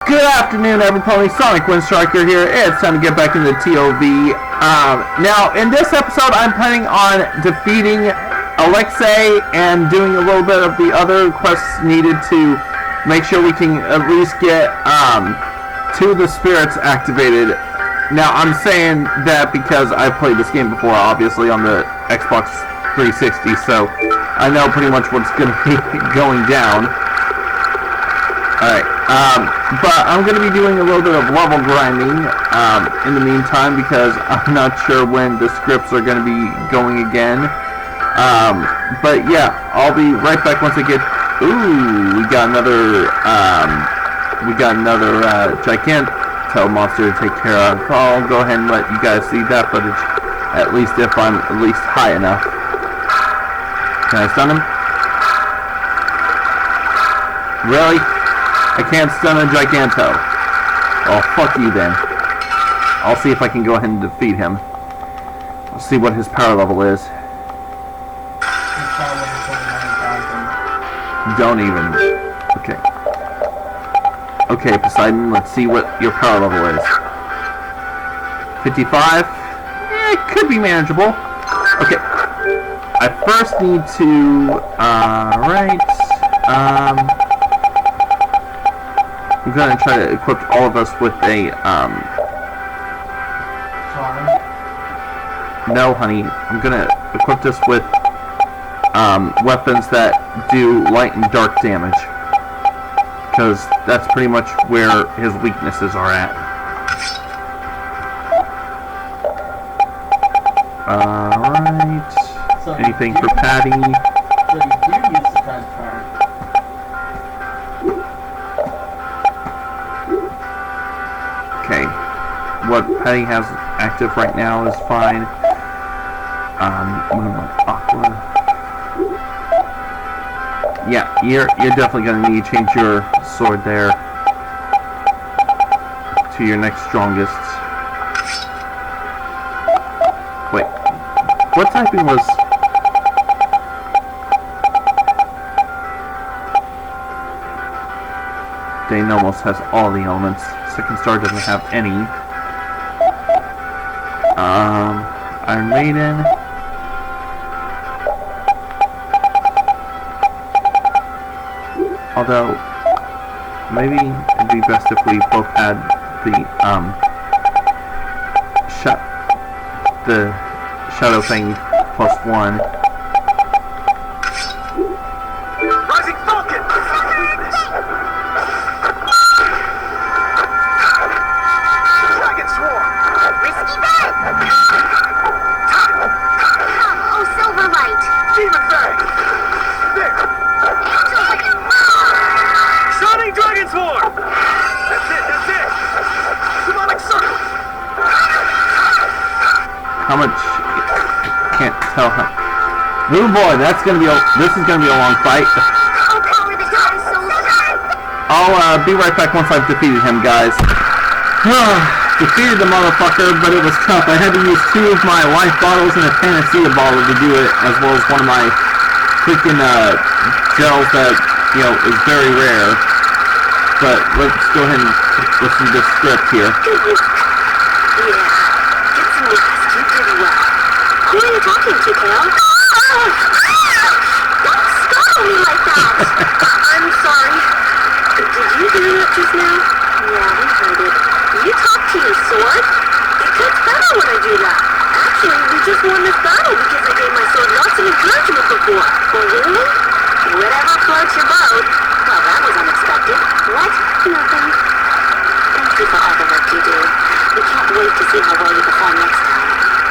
Good afternoon, everybody. Sonic Windstriker here. It's time to get back into TOV. Now, in this episode, I'm planning on defeating Alexei and doing a little bit of the other quests needed to make sure we can at least get two of the spirits activated. Now, I'm saying that because I've played this game before, obviously, on the Xbox 360, so I know pretty much what's going to be going down. Alright, but I'm going to be doing a little bit of level grinding in the meantime because I'm not sure when the scripts are going to be going again. But yeah, I'll be right back once I get... Ooh, we got another Giganto monster to take care of. I'll go ahead and let you guys see that footage, at least if I'm at least high enough. Can I stun him? Really? I can't stun a Giganto. Oh, fuck you then. I'll see if I can go ahead and defeat him. I'll see what his power level is. Don't even. Okay. Okay, Poseidon, let's see what your power level is. 55? It could be manageable. Okay. I first need to... I'm going to try to equip all of us with a, No, honey. I'm going to equip us with, weapons that do light and dark damage. Because that's pretty much where his weaknesses are at. Alright. So anything for Patty? Okay. What Patty has active right now is fine. Aqua. Yeah, you're definitely gonna need to change your sword there to your next strongest. Wait, what typing was? Dane almost has all the elements. Second star doesn't have any. Iron Maiden. Although, maybe it'd be best if we both had the shadow thing +1. Rising Falcon! Dragon Swarm! Risky bet! Oh, Silver Light! Demon Fang! There! Angel Light! Shining Dragon Swarm! That's it! Demonic Circle! How much? Can't tell how. Oh boy, this is gonna be a long fight. Oh, power the time soldier! I'll be right back once I've defeated him, guys. Defeated the motherfucker, but it was tough. I had to use 2 of my life bottles and a Panacea bottle to do it, as well as one of my freaking gels that, you know, is very rare. But let's go ahead and listen to this script here. Yeah, gets me past you pretty well. Who are you talking to, Kale? Don't startle me like that! I'm sorry. Did you hear that just now? Yeah, we heard it. You talk to your sword? It gets better when I do that. Actually, we just won this battle because I gave my sword lots of encouragement before. Oh, really? Whatever floats your boat. Well, that was unexpected. What? Nothing. Thank you for all the work you do. We can't wait to see how well you perform next time.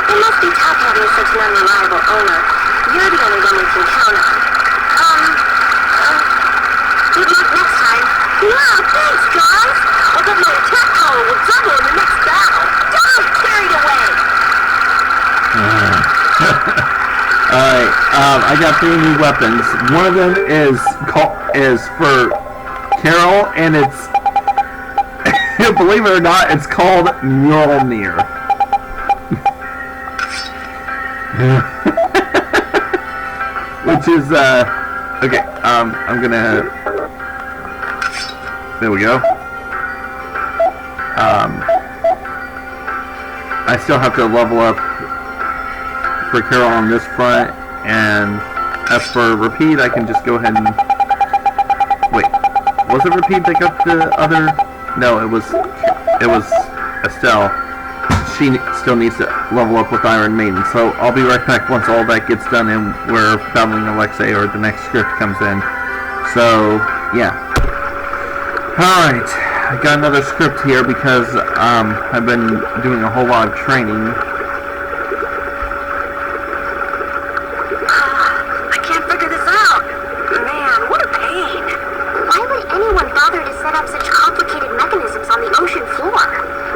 It must be tough having such an unreliable owner. You're the only one we can count on. Good luck next time. Wow, thanks, guys! I'll bet my attack power will double in the next battle. Don't get carried away! Alright, I got 3 new weapons. One of them is for Carol, and it's, believe it or not, it's called Mjolnir. Which is, okay, I'm gonna, there we go. I still have to level up for Carol on this front, and as for Repeat, I can just go ahead and... Wait, was it Repeat that got the other... No, it was Estelle. She still needs to level up with Iron Maiden, so I'll be right back once all that gets done and we're battling Alexei or the next script comes in. So, yeah. Alright, I got another script here because I've been doing a whole lot of training. I can't figure this out. Man, what a pain. Why would anyone bother to set up such complicated mechanisms on the ocean floor?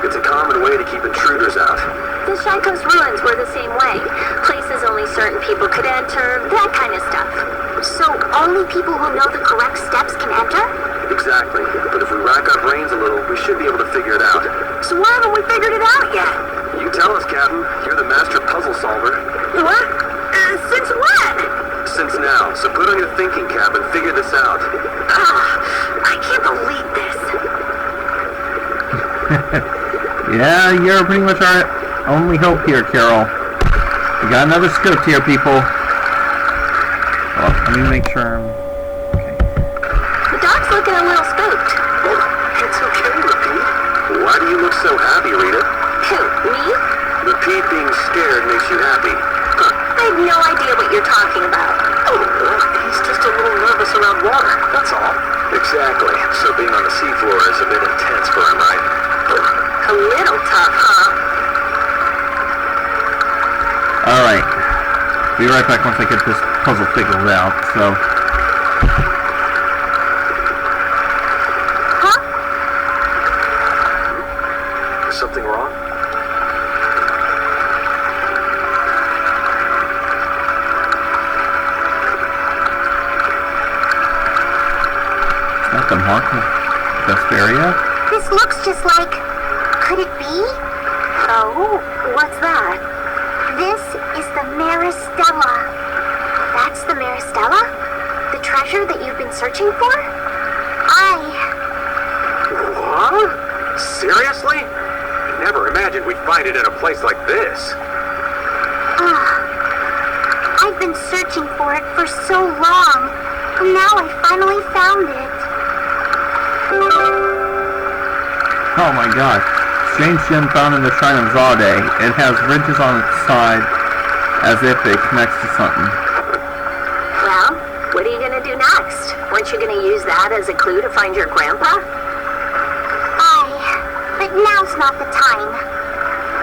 It's a common way to keep intruders out. The Shaikos ruins were the same way. Places only certain people could enter, that kind of stuff. So only people who know the correct steps can enter? Exactly. But if we rack our brains a little, we should be able to figure it out. So why haven't we figured it out yet? You tell us, Captain. You're the master puzzle solver. What? Since when? Since now. So put on your thinking cap and figure this out. I can't believe this. Yeah, you're pretty much our only hope here, Carol. We got another script here, people. Well, let me make sure I'm... Okay. The dog's looking a little spooked. It's okay, Repeat. Why do you look so happy, Rita? Who, me? Repeat being scared makes you happy. Huh. I have no idea what you're talking about. Oh, well, he's just a little nervous around water, that's all. Exactly. So being on the seafloor is a bit intense for him, right? A little tough, huh? Alright. Be right back once I get this puzzle figured out, so... Huh? Is something wrong? Is that the mark of Vesperia? This looks just like... Could it be? Oh, what's that? This is the Maristella. That's the Maristella? The treasure that you've been searching for? What? Seriously? I never imagined we'd find it in a place like this. I've been searching for it for so long, and now I finally found it. Oh my god. Strange gem found in the shrine of Zaude. It has ridges on its side as if it connects to something. Well, what are you gonna do next? Weren't you gonna use that as a clue to find your grandpa? But now's not the time.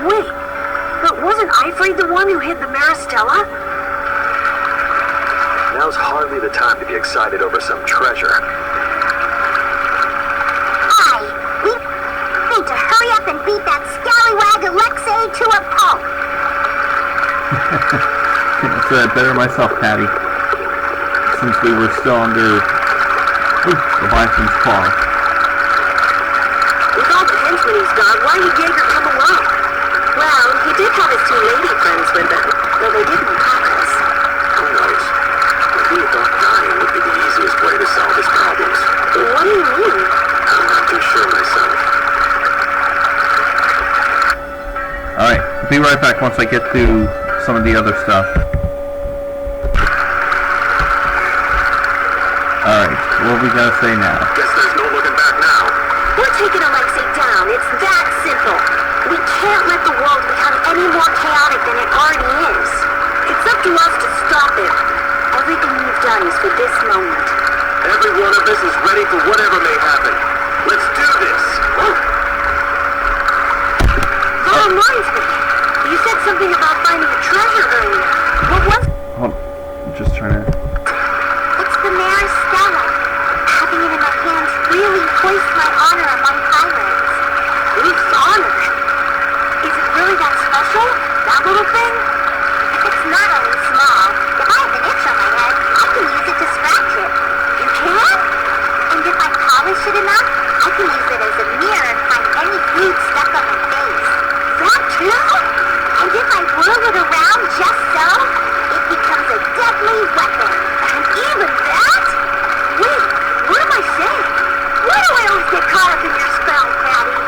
Wait, but wasn't Ifrid the one who hid the Maristella? Now's hardly the time to be excited over some treasure. We need to hurry up and beat that scallywag Alexei to a pulp. I said it better myself, Patty. Since we were still under Leviathan's claw. With all the henchmen he's got, why did Jaeger come along? Well, he did have his two lady friends with him, though they didn't attack us. Who knows? Maybe he thought dying would be the easiest way to solve his problems. What do you mean? I'm not too sure myself. Alright, be right back once I get through some of the other stuff. Alright, what are we gonna say now? Guess there's no looking back now. We're taking Alexei down. It's that simple. We can't let the world become any more chaotic than it already is. It's up to us to stop him. Everything you've done is for this moment. Every one of us is ready for whatever may happen. Let's do this! That reminds me. You said something about finding a treasure earlier. What was it? Hold on, I'm just trying to... It's the Maristella. Having it in my hands really hoists my honor among pirates. Whose honor? Is it really that special? That little thing? If it's not only small, if I have an itch on my head, I can use it to scratch it. You can? And if I polish it enough, I can use it as a mirror and find any food stuck on my face. That too? And if I whirl it around just so, it becomes a deadly weapon. And even that? Wait, what am I saying? Why do I always get caught up in your spell, Patty?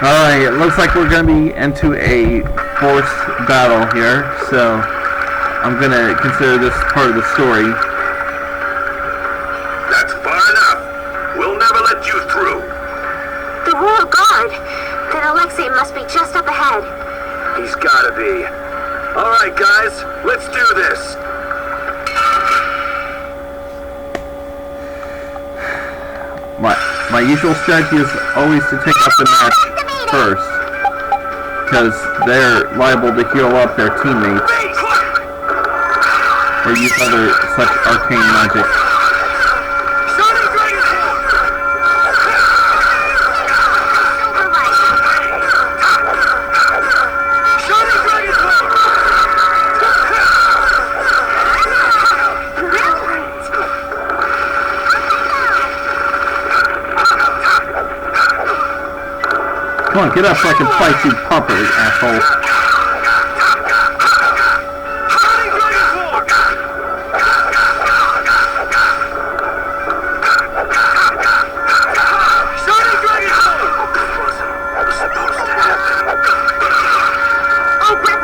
Alright, it looks like we're going to be into a forced battle here, so I'm going to consider this part of the story. That's far enough. We'll never let you through. The Royal Guard. Then Alexei must be just up ahead. He's gotta be. Alright, guys, let's do this. My usual strategy is always to take up the match first, because they're liable to heal up their teammates, or use other such arcane magic. Come on, get up so I can fight you properly, asshole.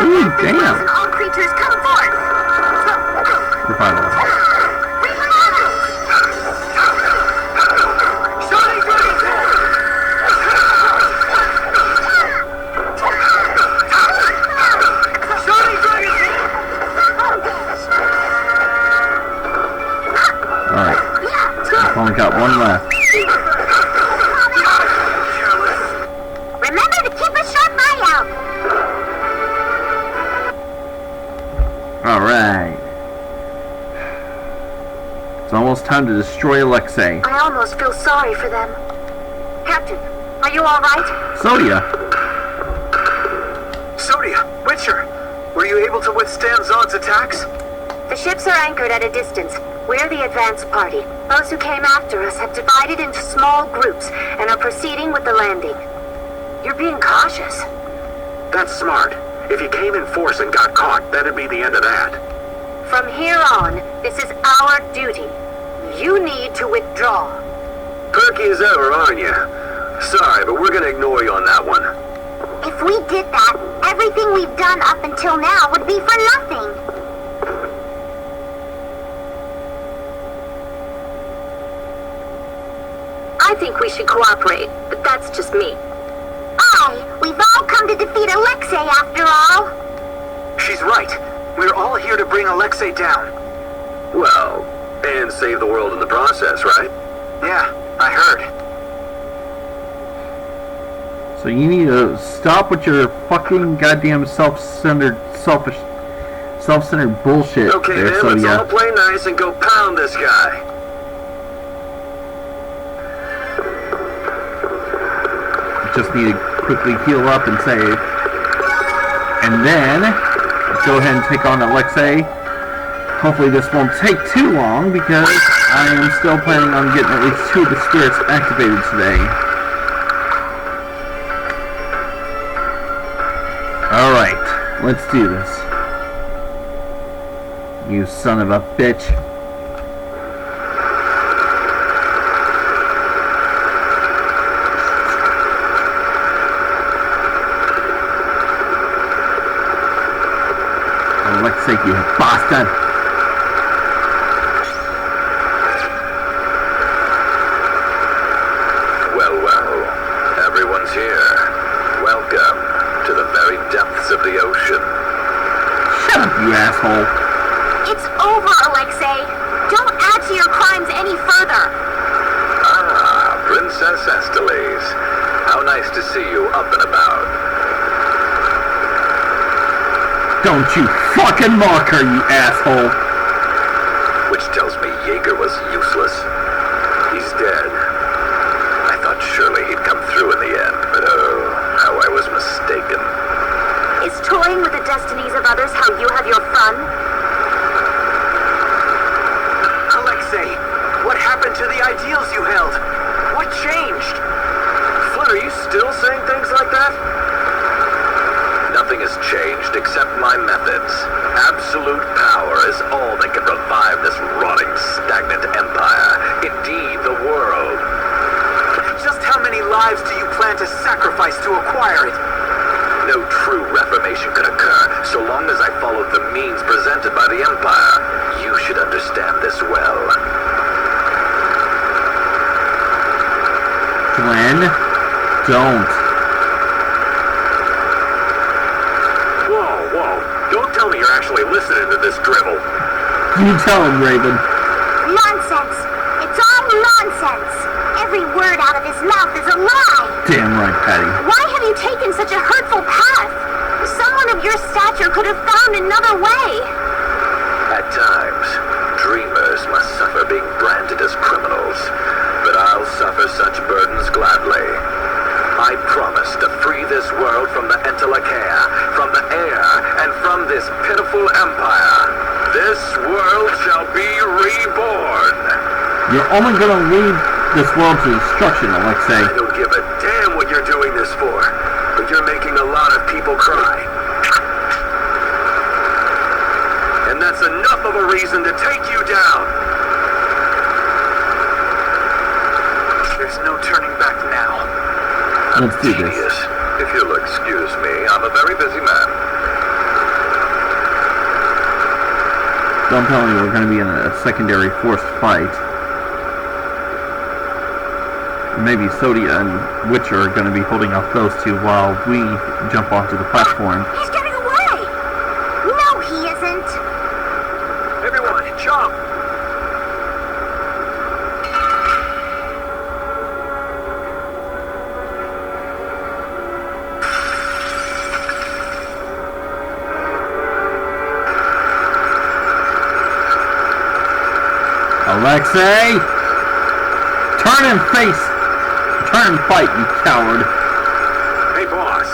Ooh, damn. All creatures come forth. Revival. Only got one left. Remember to keep a sharp eye out. Alright. It's almost time to destroy Alexei. I almost feel sorry for them. Captain, are you alright? Zaude. Zaude, Witcher, were you able to withstand Zaude's attacks? The ships are anchored at a distance. We're the advance party. Those who came after us have divided into small groups and are proceeding with the landing. You're being cautious. That's smart. If you came in force and got caught, that'd be the end of that. From here on, this is our duty. You need to withdraw. Perky as ever, aren't you? Sorry, but we're gonna ignore you on that one. If we did that, everything we've done up until now would be for nothing. I think we should cooperate, but that's just me. Aye, we've all come to defeat Alexei after all. She's right. We're all here to bring Alexei down. Well, and save the world in the process, right? Yeah, I heard. So you need to stop with your fucking goddamn self-centered bullshit. Okay, there, then, let's all play nice and go pound this guy. Just need to quickly heal up and save. And then go ahead and take on Alexei. Hopefully this won't take too long because I am still planning on getting at least 2 of the spirits activated today. Alright, let's do this. You son of a bitch. Alexei, you bastard! Well, everyone's here. Welcome to the very depths of the ocean. Shut up, you asshole! It's over, Alexei. Don't add to your crimes any further. Ah, Princess Esteles. How nice to see you up and about. Don't you fucking mock her, you asshole! Which tells me Jaeger was useless. He's dead. I thought surely he'd come through in the end, but oh, how I was mistaken. Is toying with the destinies of others how you have your fun? Alexei, what happened to the ideals you held? What changed? Fleur, are you still saying things like that? Nothing has changed except my methods. Absolute power is all that can revive this rotting, stagnant empire. Indeed, the world. Just how followed the means presented by the Empire. You should understand this well. Glenn, don't. Whoa. Don't tell me you're actually listening to this drivel. You tell him, Raven. Nonsense! It's all nonsense! Every word out of his mouth is a lie! Damn right, Patty. Why have you taken such a hurtful path? Someone of your stature could have found another way! At times, dreamers must suffer being branded as criminals, but I'll suffer such burdens gladly. I promise to free this world from the Entelakea, from the air, and from this pitiful empire. This world shall be reborn. You're only gonna lead this world to destruction, Alexei. I don't give a damn what you're doing this for, but you're making a lot of people cry. And that's enough of a reason to take you down. There's no turning back now. Let's do this. Genius. If you'll excuse me, I'm a very busy man. Don't tell me we're going to be in a secondary forced fight. Maybe Sodia and Witcher are going to be holding off those two while we jump onto the platform. He's getting away! No, he isn't! Everyone, jump! Alexei! Turn and face! Turn and fight, you coward! Hey, boss.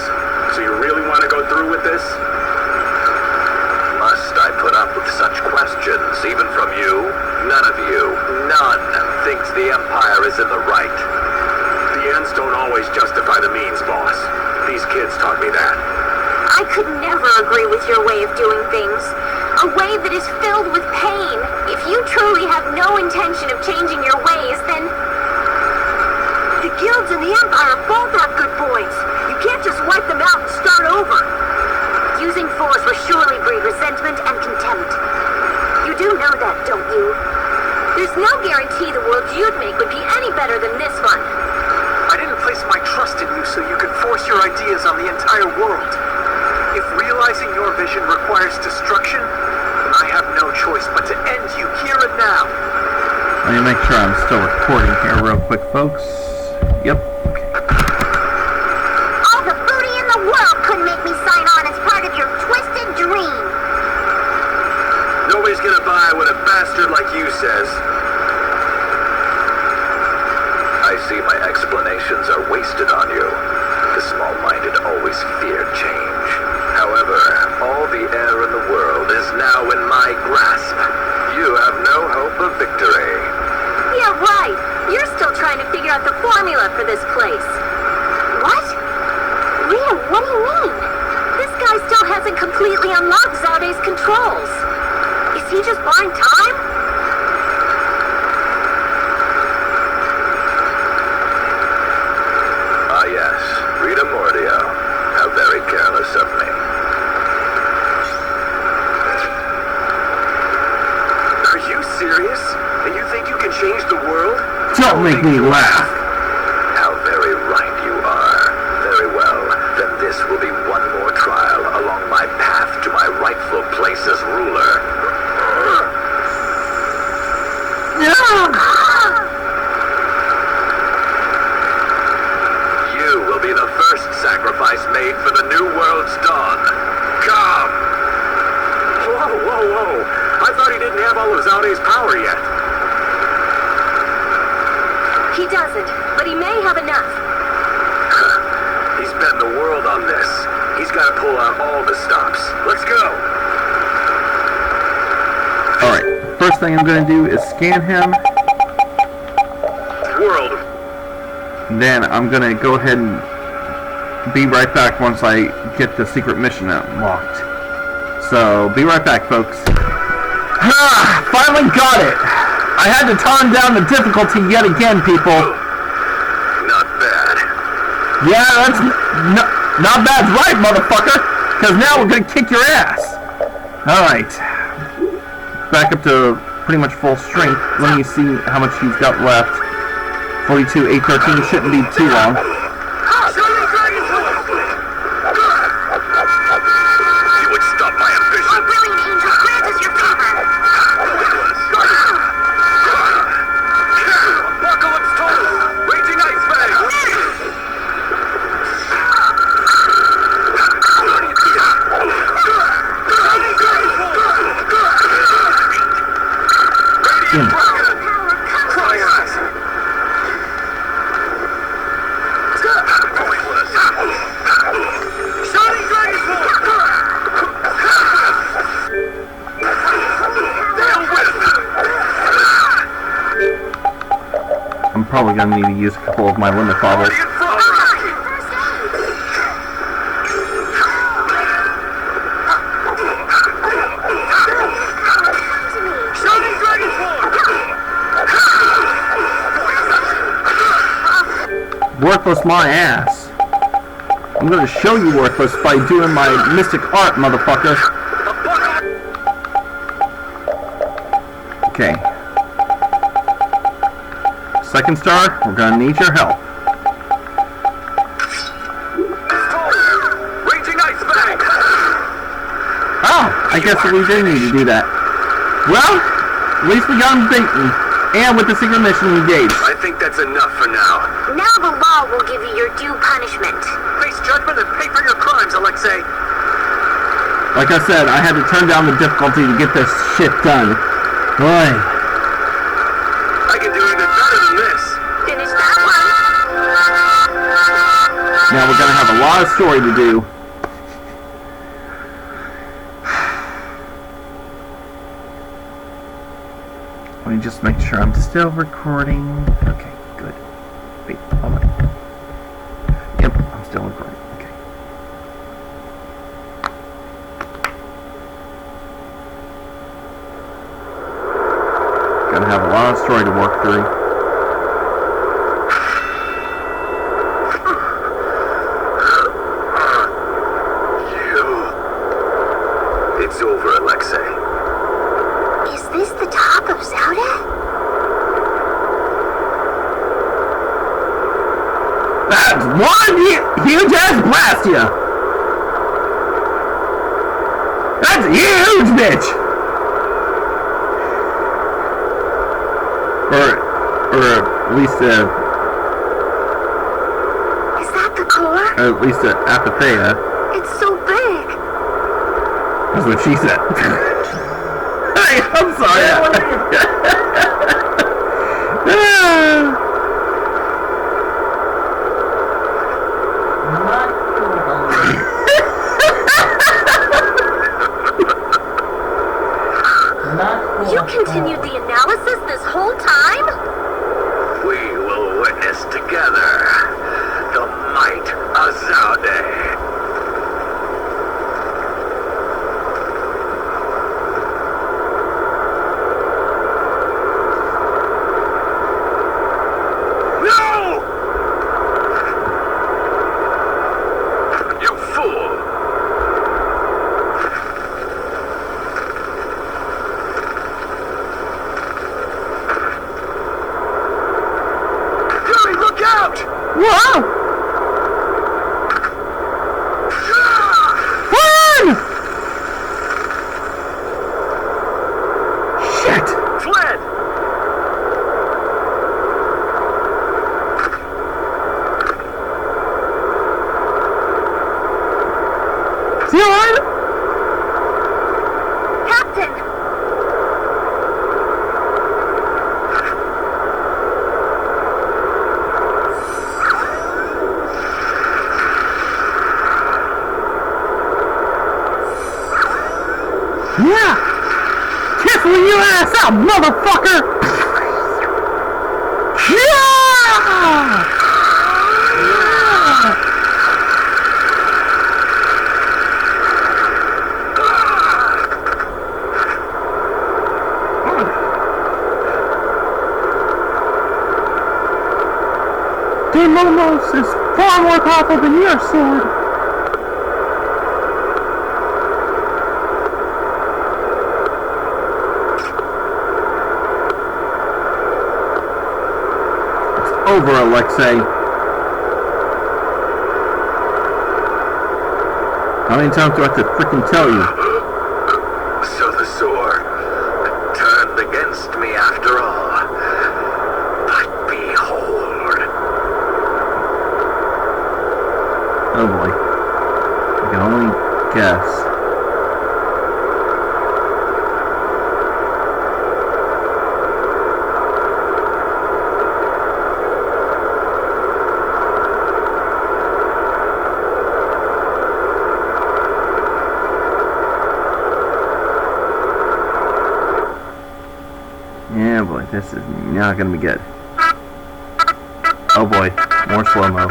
So you really want to go through with this? Must I put up with such questions, even from you? None of you, none, thinks the Empire is in the right. The ends don't always justify the means, boss. These kids taught me that. I could never agree with your way of doing things. A way that is filled with pain. If you truly have no intention of changing your ways, then... The guilds and the Empire both have good points. You can't just wipe them out and start over. Using force will surely breed resentment and contempt. You do know that, don't you? There's no guarantee the world you'd make would be any better than this one. I didn't place my trust in you so you could force your ideas on the entire world. If realizing your vision requires destruction, then I have no choice but to end you here and now. Let me make sure I'm still recording here real quick, folks. Yep. All the booty in the world couldn't make me sign on as part of your twisted dream. Nobody's gonna buy what a bastard like you says. I see my explanations are wasted on you. The small-minded always fear change. However, all the air in the world is now in my grasp. You have no hope of victory. Yeah, right. You're still trying to figure out the formula for this place. What? Rhea, what do you mean? This guy still hasn't completely unlocked Zaude's controls. Is he just buying time? Ah yes, Rita Mordio. How very careless of me. Are you serious? And you think you can change the world? Don't make me laugh! How very right you are. Very well, then this will be one more trial along my path to my rightful place as ruler. You will be the first sacrifice made for the new world's dawn. Come! Whoa. I thought he didn't have all of Zaude's power yet. He doesn't, but he may have enough. He's betting the world on this. He's got to pull out all the stops. Let's go! Alright, first thing I'm going to do is scan him. World. Then I'm going to go ahead and be right back once I get the secret mission unlocked. So, be right back, folks. Finally got it! I had to turn down the difficulty yet again, people. Not bad. Yeah, that's not bad's right, motherfucker. Because now we're gonna kick your ass. Alright. Back up to pretty much full strength. Let me see how much he's got left. 42, 813 shouldn't be too long. You would stop my ambition. Oh, brilliant angel, grant us your favor. Apocalypse total! Raging ice bag! Hmm. I'm probably gonna need to use a couple of my limit bottles. Worthless my ass. I'm gonna show you worthless by doing my mystic art, motherfucker. Okay. Second star, we're gonna need your help. Raging ice bag! Oh, I guess we did need to do that. Well, at least we got him beaten, and with the secret mission engaged. I think that's enough for now. Now the law will give you your due punishment. Face judgment and pay for your crimes, Alexei. Like I said, I had to turn down the difficulty to get this shit done. Boy. I can do even better than this. Finish that one. Now we're gonna have a lot of story to do. Let me just make sure I'm still recording. Okay, good. Wait, hold on. Yep, I'm still recording. Okay. Gonna have a lot of story to work through. It's over, Alexei. Is this the top of Zaude? That's one huge ass blast ya! That's a huge bitch! Or at least Is that the core? Apatheia. It's so big. That's what she said. Hey, I'm sorry. You continued the analysis this whole time? We will witness together the might of Zaude. Whoa! Run! Shit! Fled! Is he alright? Captain! Yeah! Tickling your ass out, motherfucker! Yeah! Deimos is far more powerful than your sword. over, Alexei. How many times do I have to freaking tell you? So the sword turned against me after all. But behold. Oh boy. I can only guess. Yeah, boy, this is not gonna be good. Oh boy, more slow-mo.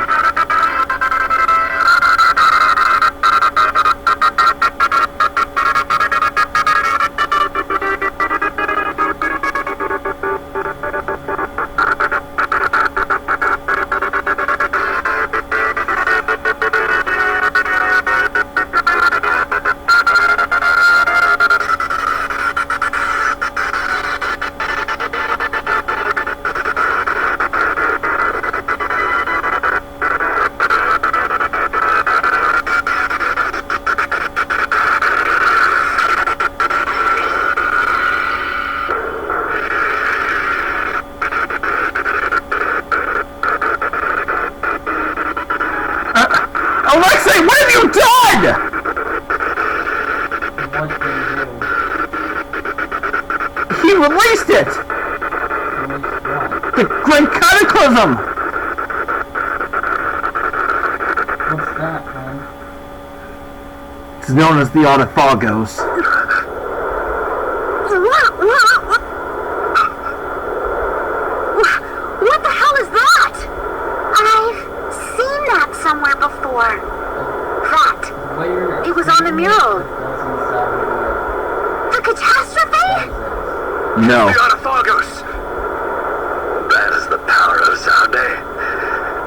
Alexei, what have you done? What did you do? He released it! Release what? The Great Cataclysm! What's that, man? It's known as the Autophagos. What the hell is that? I've seen that somewhere before. That. Where It was on the mural. It doesn't sound good. The catastrophe? No. The Autophagos! That is the power of Zaude?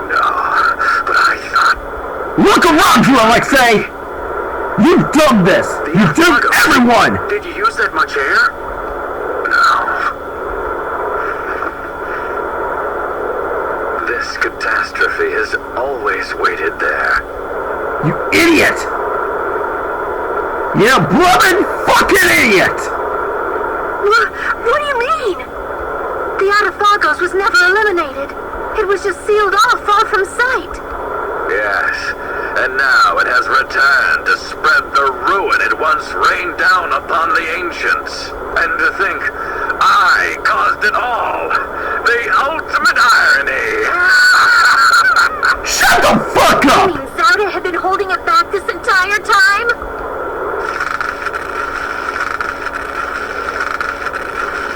No, but I thought... Look around you, Alexei! You dug this! You dug everyone! Did you use that much air? No. This catastrophe has always waited there. You idiot! You blooming fucking idiot! What do you mean? The Autophagos was never eliminated. It was just sealed off far from sight. Yes, and now it has returned to spread the ruin it once rained down upon the ancients. And to think, I caused it all. The ultimate irony. Shut the fuck You up! mean Zaude had been holding it back this entire time?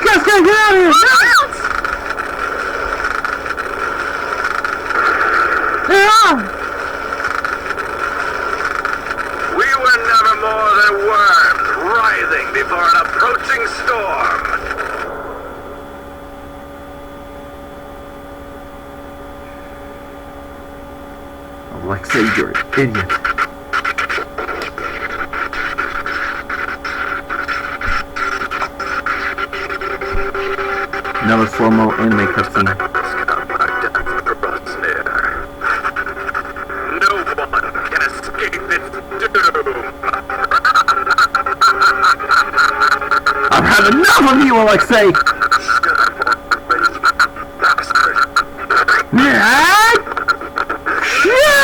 Guys, gotta get out of here! Get out! Yeah. We were never more than worms writhing before an approaching storm. Alexei, you're an idiot. Another slow-mo anime cutscene. No one can escape its doom. I've had enough of you, Alexei! Yeah! Yeah!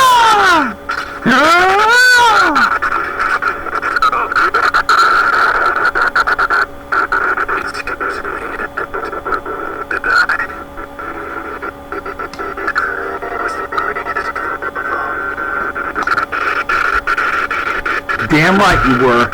Damn right you were.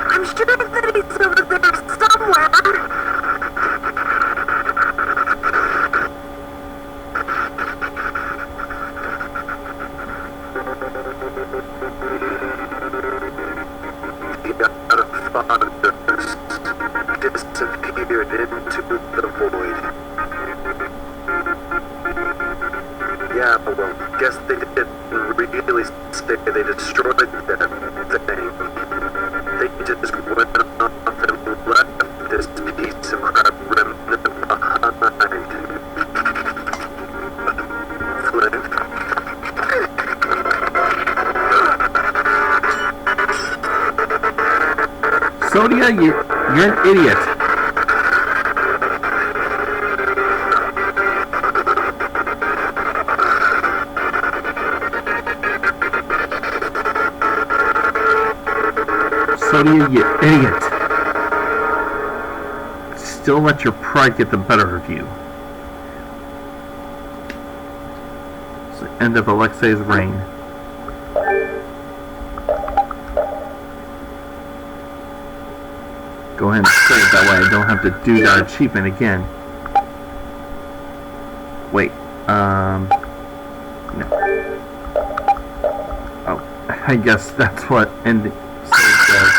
I'm sure that he's over there somewhere. Yeah, well, guess they didn't really say they destroyed that thing. They just went off and left this piece of crap remnant behind. Flint. Sodia, you're an idiot. Sodia, you idiot. Still let your pride get the better of you. It's the end of Alexei's reign. Go ahead and say it that way I don't have to do that achievement again. Wait, no. Oh, I guess that's what end save does.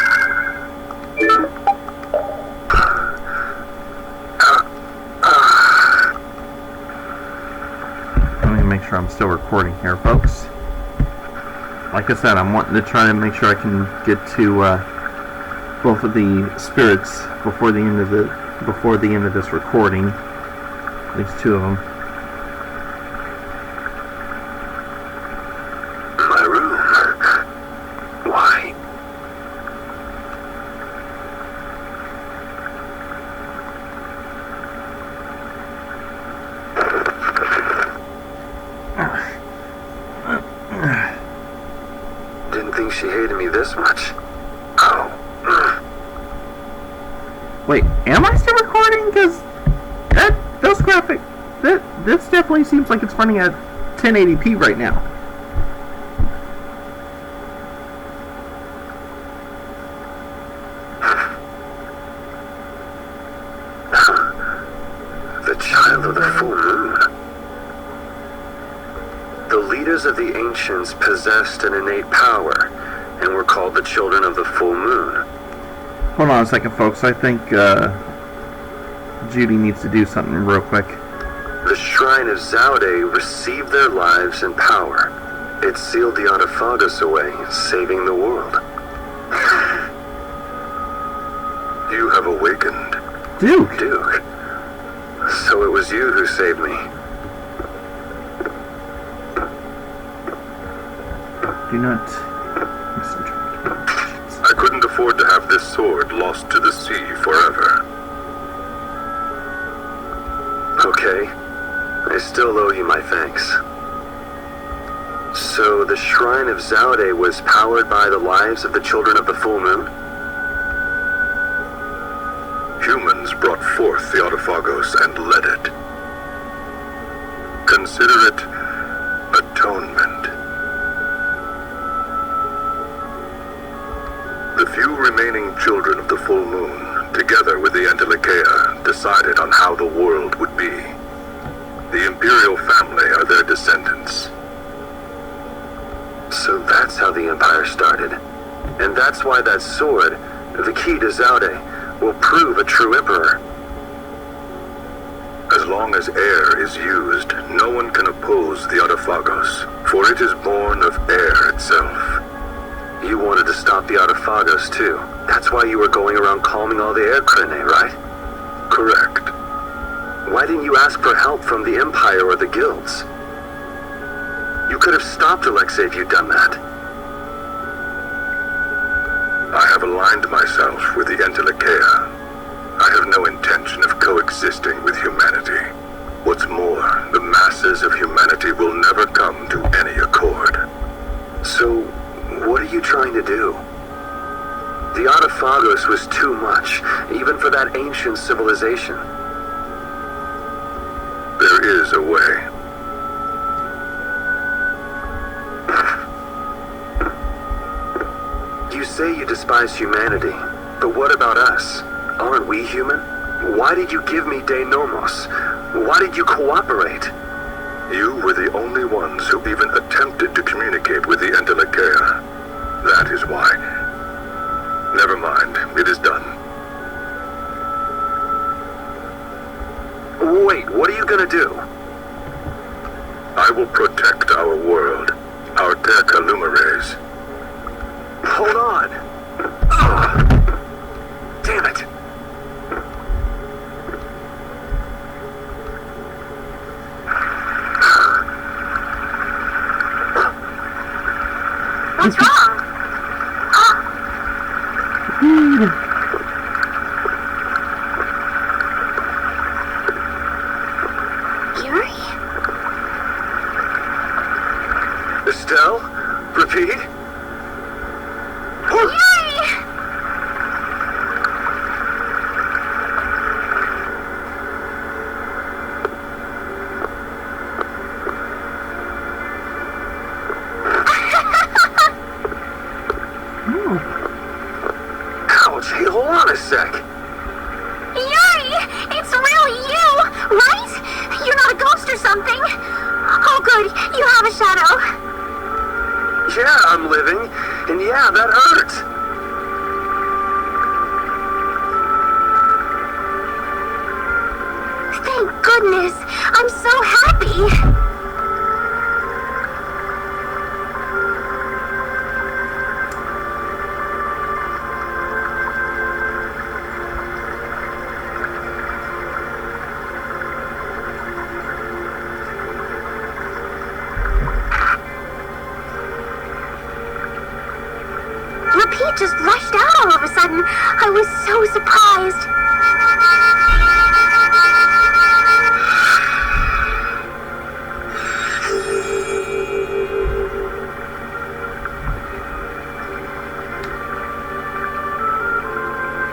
Let me make sure I'm still recording here, folks. Like I said, I'm wanting to try to make sure I can get to, both of the spirits before the end of this recording. At least two of them. My room. Why? Didn't think she hated me this much. Oh. Wait, am I still recording? Because those graphics, this definitely seems like it's running at 1080p right now. The child of the full moon. The leaders of the ancients possessed an innate power and were called the children of the full moon. Hold on a second, folks. I think Judy needs to do something real quick. The shrine of Zaude received their lives and power. It sealed the Autophagos away, saving the world. You have awakened. Duke! Duke. So it was you who saved me. Do not misinterpret. I couldn't afford to have this sword lost to the sea forever. Okay. I still owe you my thanks. So the shrine of Zaude was powered by the lives of the children of the full moon? Humans brought forth the Autophagos and led it. Consider it atonement. The few remaining children of the full moon, together with the Antilochea, decided on how the world would be. The imperial family are their descendants. So that's how the Empire started. And that's why that sword, the key to Zaude, will prove a true emperor. As long as air is used, no one can oppose the Autophagos, for it is born of air itself. You wanted to stop the Autophagos too. That's why you were going around calming all the air crinae, right? Correct. Why didn't you ask for help from the Empire or the guilds? You could have stopped Alexei if you'd done that. I have aligned myself with the Antilochea. I have no intention of coexisting with humanity. What's more, the masses of humanity will never come to any accord. So, what are you trying to do? The Autophagos was too much, even for that ancient civilization. There is a way. You say you despise humanity, but what about us? Aren't we human? Why did you give me De Nomos? Why did you cooperate? You were the only ones who even attempted to communicate with the Antilochea. That is why. Never mind, it is done. Wait, what are you gonna do? I will protect our world, our Terca Luminaries. Hold on. Ugh. Damn it. What's wrong? Yuri? Estelle? Repeat? Yuri! Ouch, hey, hold on a sec. Yuri! It's really you, right? You're not a ghost or something. Oh, good. You have a shadow. Yeah, I'm living, and yeah, that hurts. Thank goodness. I'm so happy. Repeat just rushed out all of a sudden. I was so surprised.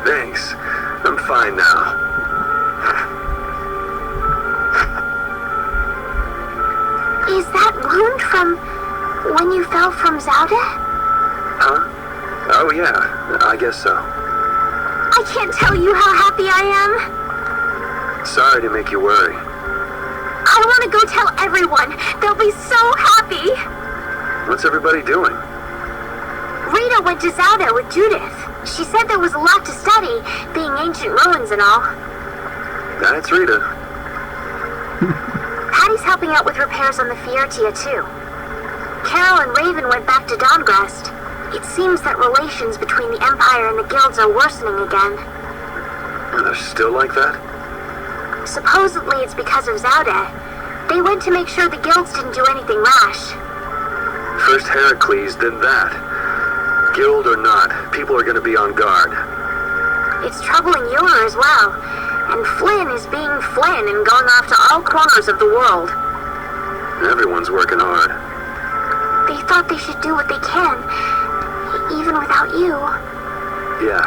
Thanks. I'm fine now. Is that wound from when you fell from Zaude? Huh? Oh, yeah, I guess so. I can't tell you how happy I am. Sorry to make you worry. I want to go tell everyone. They'll be so happy. What's everybody doing? Rita went to Zaude with Judith. She said there was a lot to study, being ancient ruins and all. That's Rita. Patty's helping out with repairs on the Fiertia, too. Carol and Raven went back to Dawngrest. It seems that relations between the Empire and the guilds are worsening again. They're still like that? Supposedly it's because of Zaude. They went to make sure the guilds didn't do anything rash. First Heracles, then that. Guild or not, people are gonna be on guard. It's troubling Euler as well. And Flynn is being Flynn and going off to all corners of the world. Everyone's working hard. They thought they should do what they can, even without you. Yeah.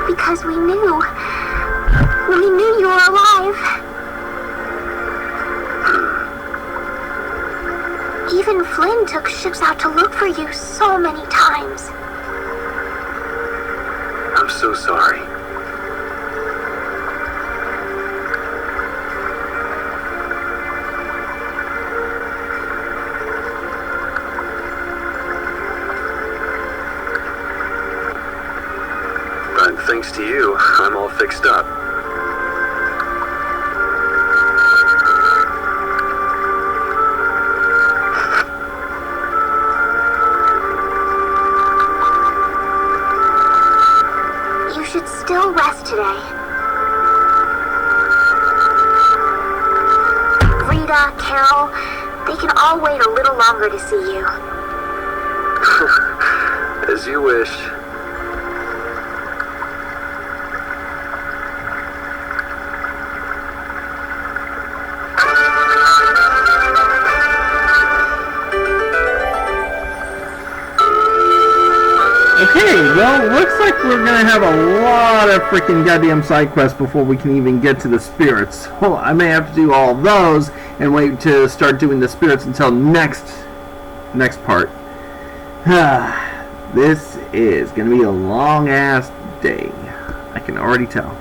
Because we knew you were alive. Even Flynn took ships out to look for you so many times. I'm so sorry. But thanks to you, I'm all fixed up. You should still rest today. Rita, Carol, they can all wait a little longer to see you. As you wish. Okay, well, looks like we're gonna have a lot of freaking goddamn side quests before we can even get to the spirits. Well, I may have to do all those and wait to start doing the spirits until next part. This is gonna be a long ass day. I can already tell.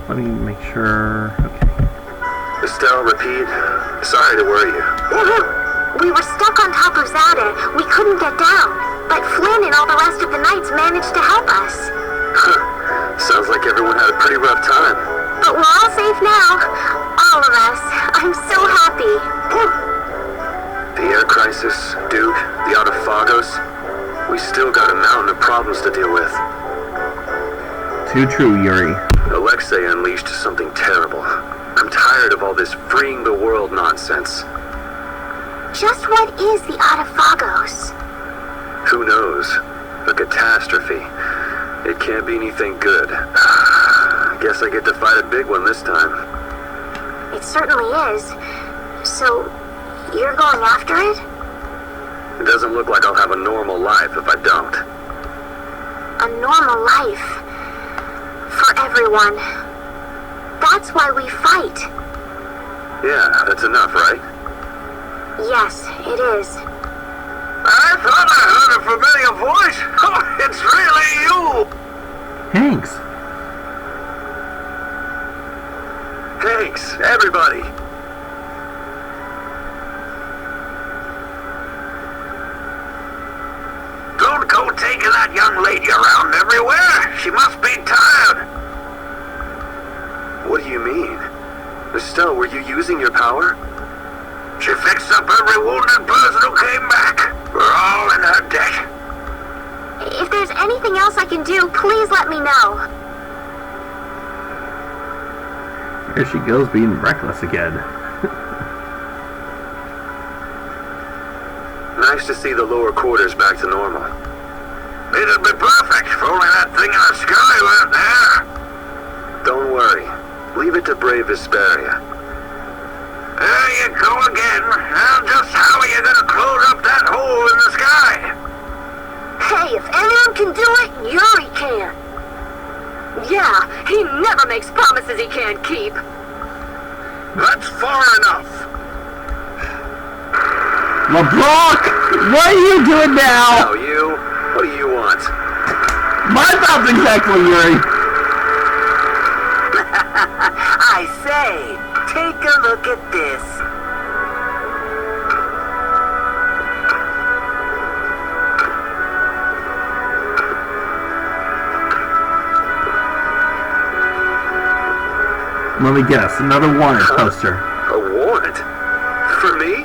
Let me make sure. Okay. Estelle, repeat. Sorry to worry you. We were stuck on top of Zaude. We couldn't get down. But Flynn and all the rest of the knights managed to help us. Sounds like everyone had a pretty rough time. But we're all safe now. All of us. I'm so happy. The air crisis, Duke, the Autophagos. We still got a mountain of problems to deal with. Too true, Yuri. Alexei unleashed something terrible. I'm tired of all this freeing the world nonsense. Just what is the Autophagos? Who knows? A catastrophe. It can't be anything good. Guess I get to fight a big one this time. It certainly is. So, you're going after it? It doesn't look like I'll have a normal life if I don't. A normal life. For everyone. That's why we fight. Yeah, that's enough, right? Yes, it is. I thought I heard a familiar voice. Oh, it's really you. Thanks. Thanks, everybody. Don't go taking that young lady around everywhere. She must be tired. What do you mean? Estelle, were you using your power? She fixed up every wounded person who came back. We're all in her debt. If there's anything else I can do, please let me know. Here she goes being reckless again. Nice to see the lower quarters back to normal. It'd be perfect if only that thing in the sky weren't there. Don't worry. Leave it to brave Vesperia. There you go again. Now just how are you gonna close up that hole in the sky? Hey, if anyone can do it, Yuri can. Yeah, he never makes promises he can't keep. That's far enough. LeBlanc! What are you doing now? Now you? What do you want? My thoughts exactly, Yuri. I say, take a look at this. Let me guess, another wanted poster. A warrant? For me?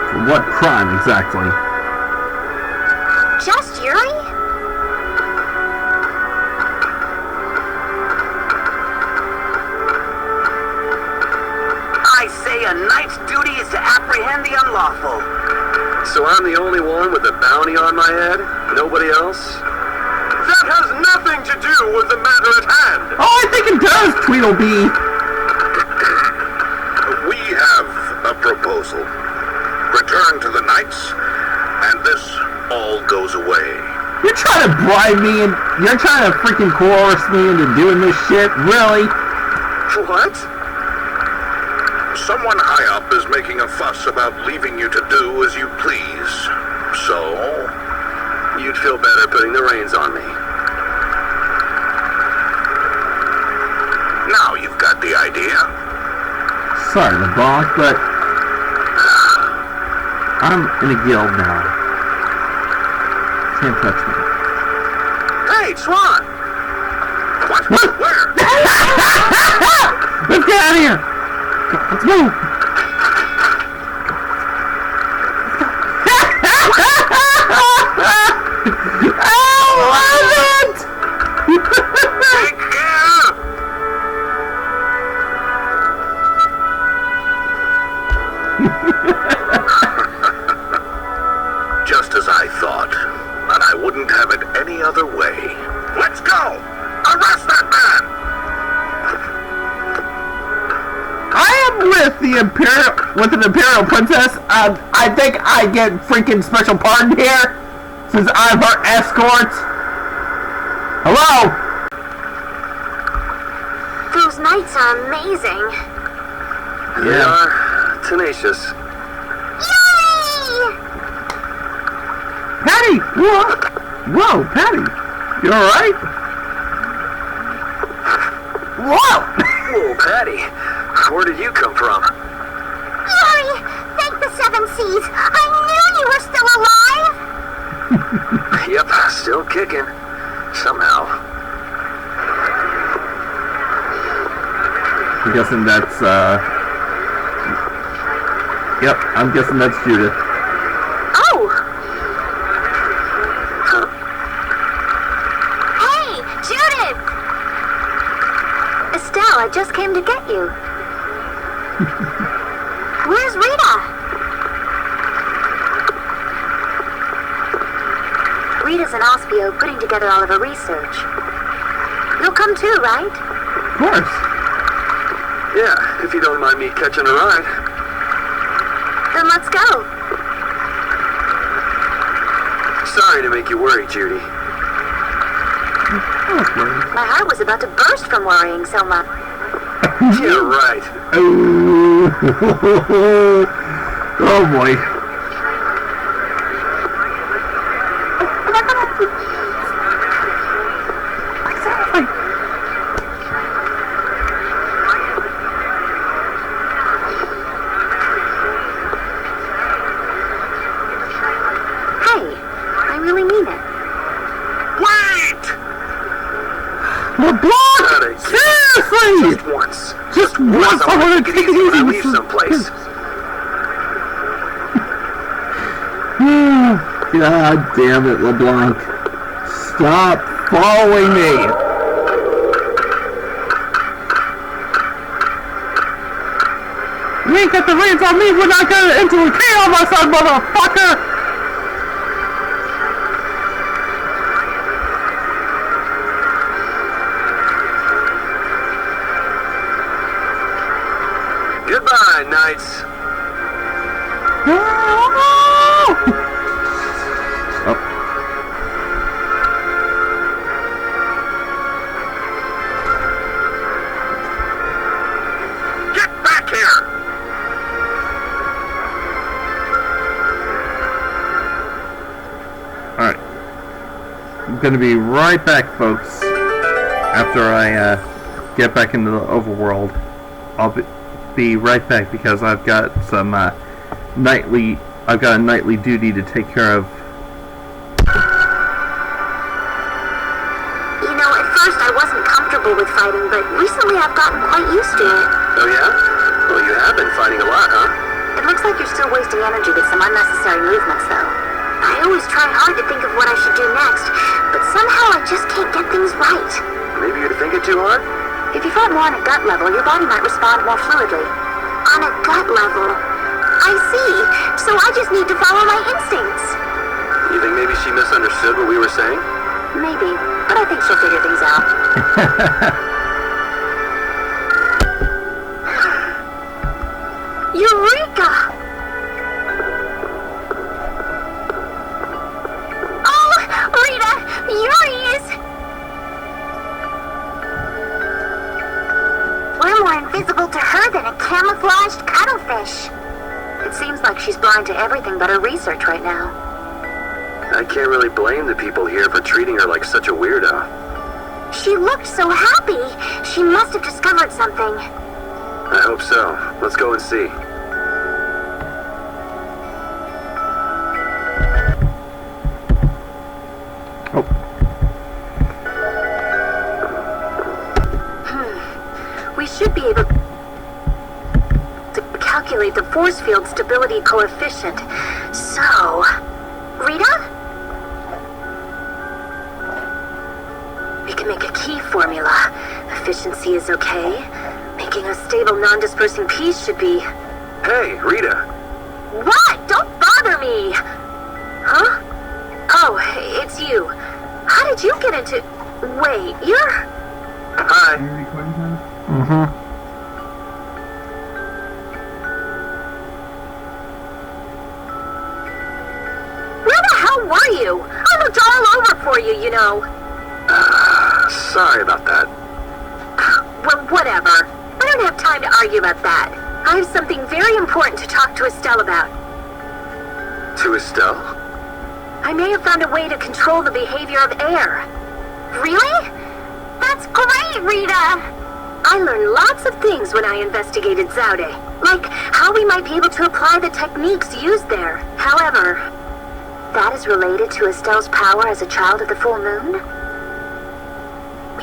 For what crime exactly? Just Yuri? I say a knight's duty is to apprehend the unlawful. So I'm the only one with a bounty on my head? Nobody else? That has nothing to do with the matter at hand. Oh, I think it does, Tweedledee. We have a proposal. Return to the knights, and this all goes away. You're trying to bribe me and you're trying to freaking coerce me into doing this shit? Really? What? Someone high up is making a fuss about leaving you to do as you please. So, You'd feel better putting the reins on me. now you've got the idea. Sorry, LeBlanc, but I'm in a guild now. Can't touch me. Hey, Swan! What? Where? Let's get out of here! Let's move! I love it! Take care. Just as I thought. And I wouldn't have it any other way. Let's go! Arrest that man! I am with an Imperial Princess. I think I get freaking special pardon here, since I'm her escort. Hello? Those knights are amazing. They are tenacious. Yay! Patty! Whoa! Whoa, Patty! You alright? Whoa! Whoa, Patty. Where did you come from? Yuri! Thank the Seven Seas! I knew you were still alive! Yep, still kicking. Somehow. I'm guessing that's, Yep, I'm guessing that's Judith. Oh! Hey, Judith! Estelle, I just came to get you. Where's Rita? Rita's in Ospio putting together all of her research. You'll come too, right? Of course. Yeah, if you don't mind me catching a ride. Then let's go. Sorry to make you worry, Judy. My heart was about to burst from worrying so much. Yeah, right. Oh boy. Just once. I want to take it easy when I leave someplace. God damn it, LeBlanc. Stop following me. You ain't got the reins on me when I got into a K on my side, motherfucker! Goodbye, Knights. Get back here! Alright. I'm gonna be right back, folks. After I get back into the overworld. I'll be right back because I've got some nightly duty to take care of. You know, at first I wasn't comfortable with fighting, but recently I've gotten quite used to it. Oh yeah? Well, you have been fighting a lot, huh? It looks like you're still wasting energy with some unnecessary movements, though. I always try hard to think of what I should do next, but somehow I just can't get things right. Maybe you're thinking too hard? If you fought more on a gut level, your body might respond more fluidly. On a gut level? I see. So I just need to follow my instincts. You think maybe she misunderstood what we were saying? Maybe, but I think she'll figure things out. Eureka! Oh, Rita! Yuri is... We're more invisible to her than a camouflaged cuttlefish. It seems like she's blind to everything but her research right now. I can't really blame the people here for treating her like such a weirdo. She looked so happy. She must have discovered something. I hope so. Let's go and see. We should be able to calculate the force field stability coefficient. So, Rita? We can make a key formula. Efficiency is okay. Making a stable, non-dispersing piece should be... Hey, Rita. What? Don't bother me! Huh? Oh, it's you. How did you get into... Wait, you're... Hi. Mm-hmm. Where the hell were you? I looked all over for you, you know. Sorry about that. Well, whatever. I don't have time to argue about that. I have something very important to talk to Estelle about. To Estelle? I may have found a way to control the behavior of air. Really? That's great, Rita! I learned lots of things when I investigated Zaude, like how we might be able to apply the techniques used there. However, that is related to Estelle's power as a child of the full moon?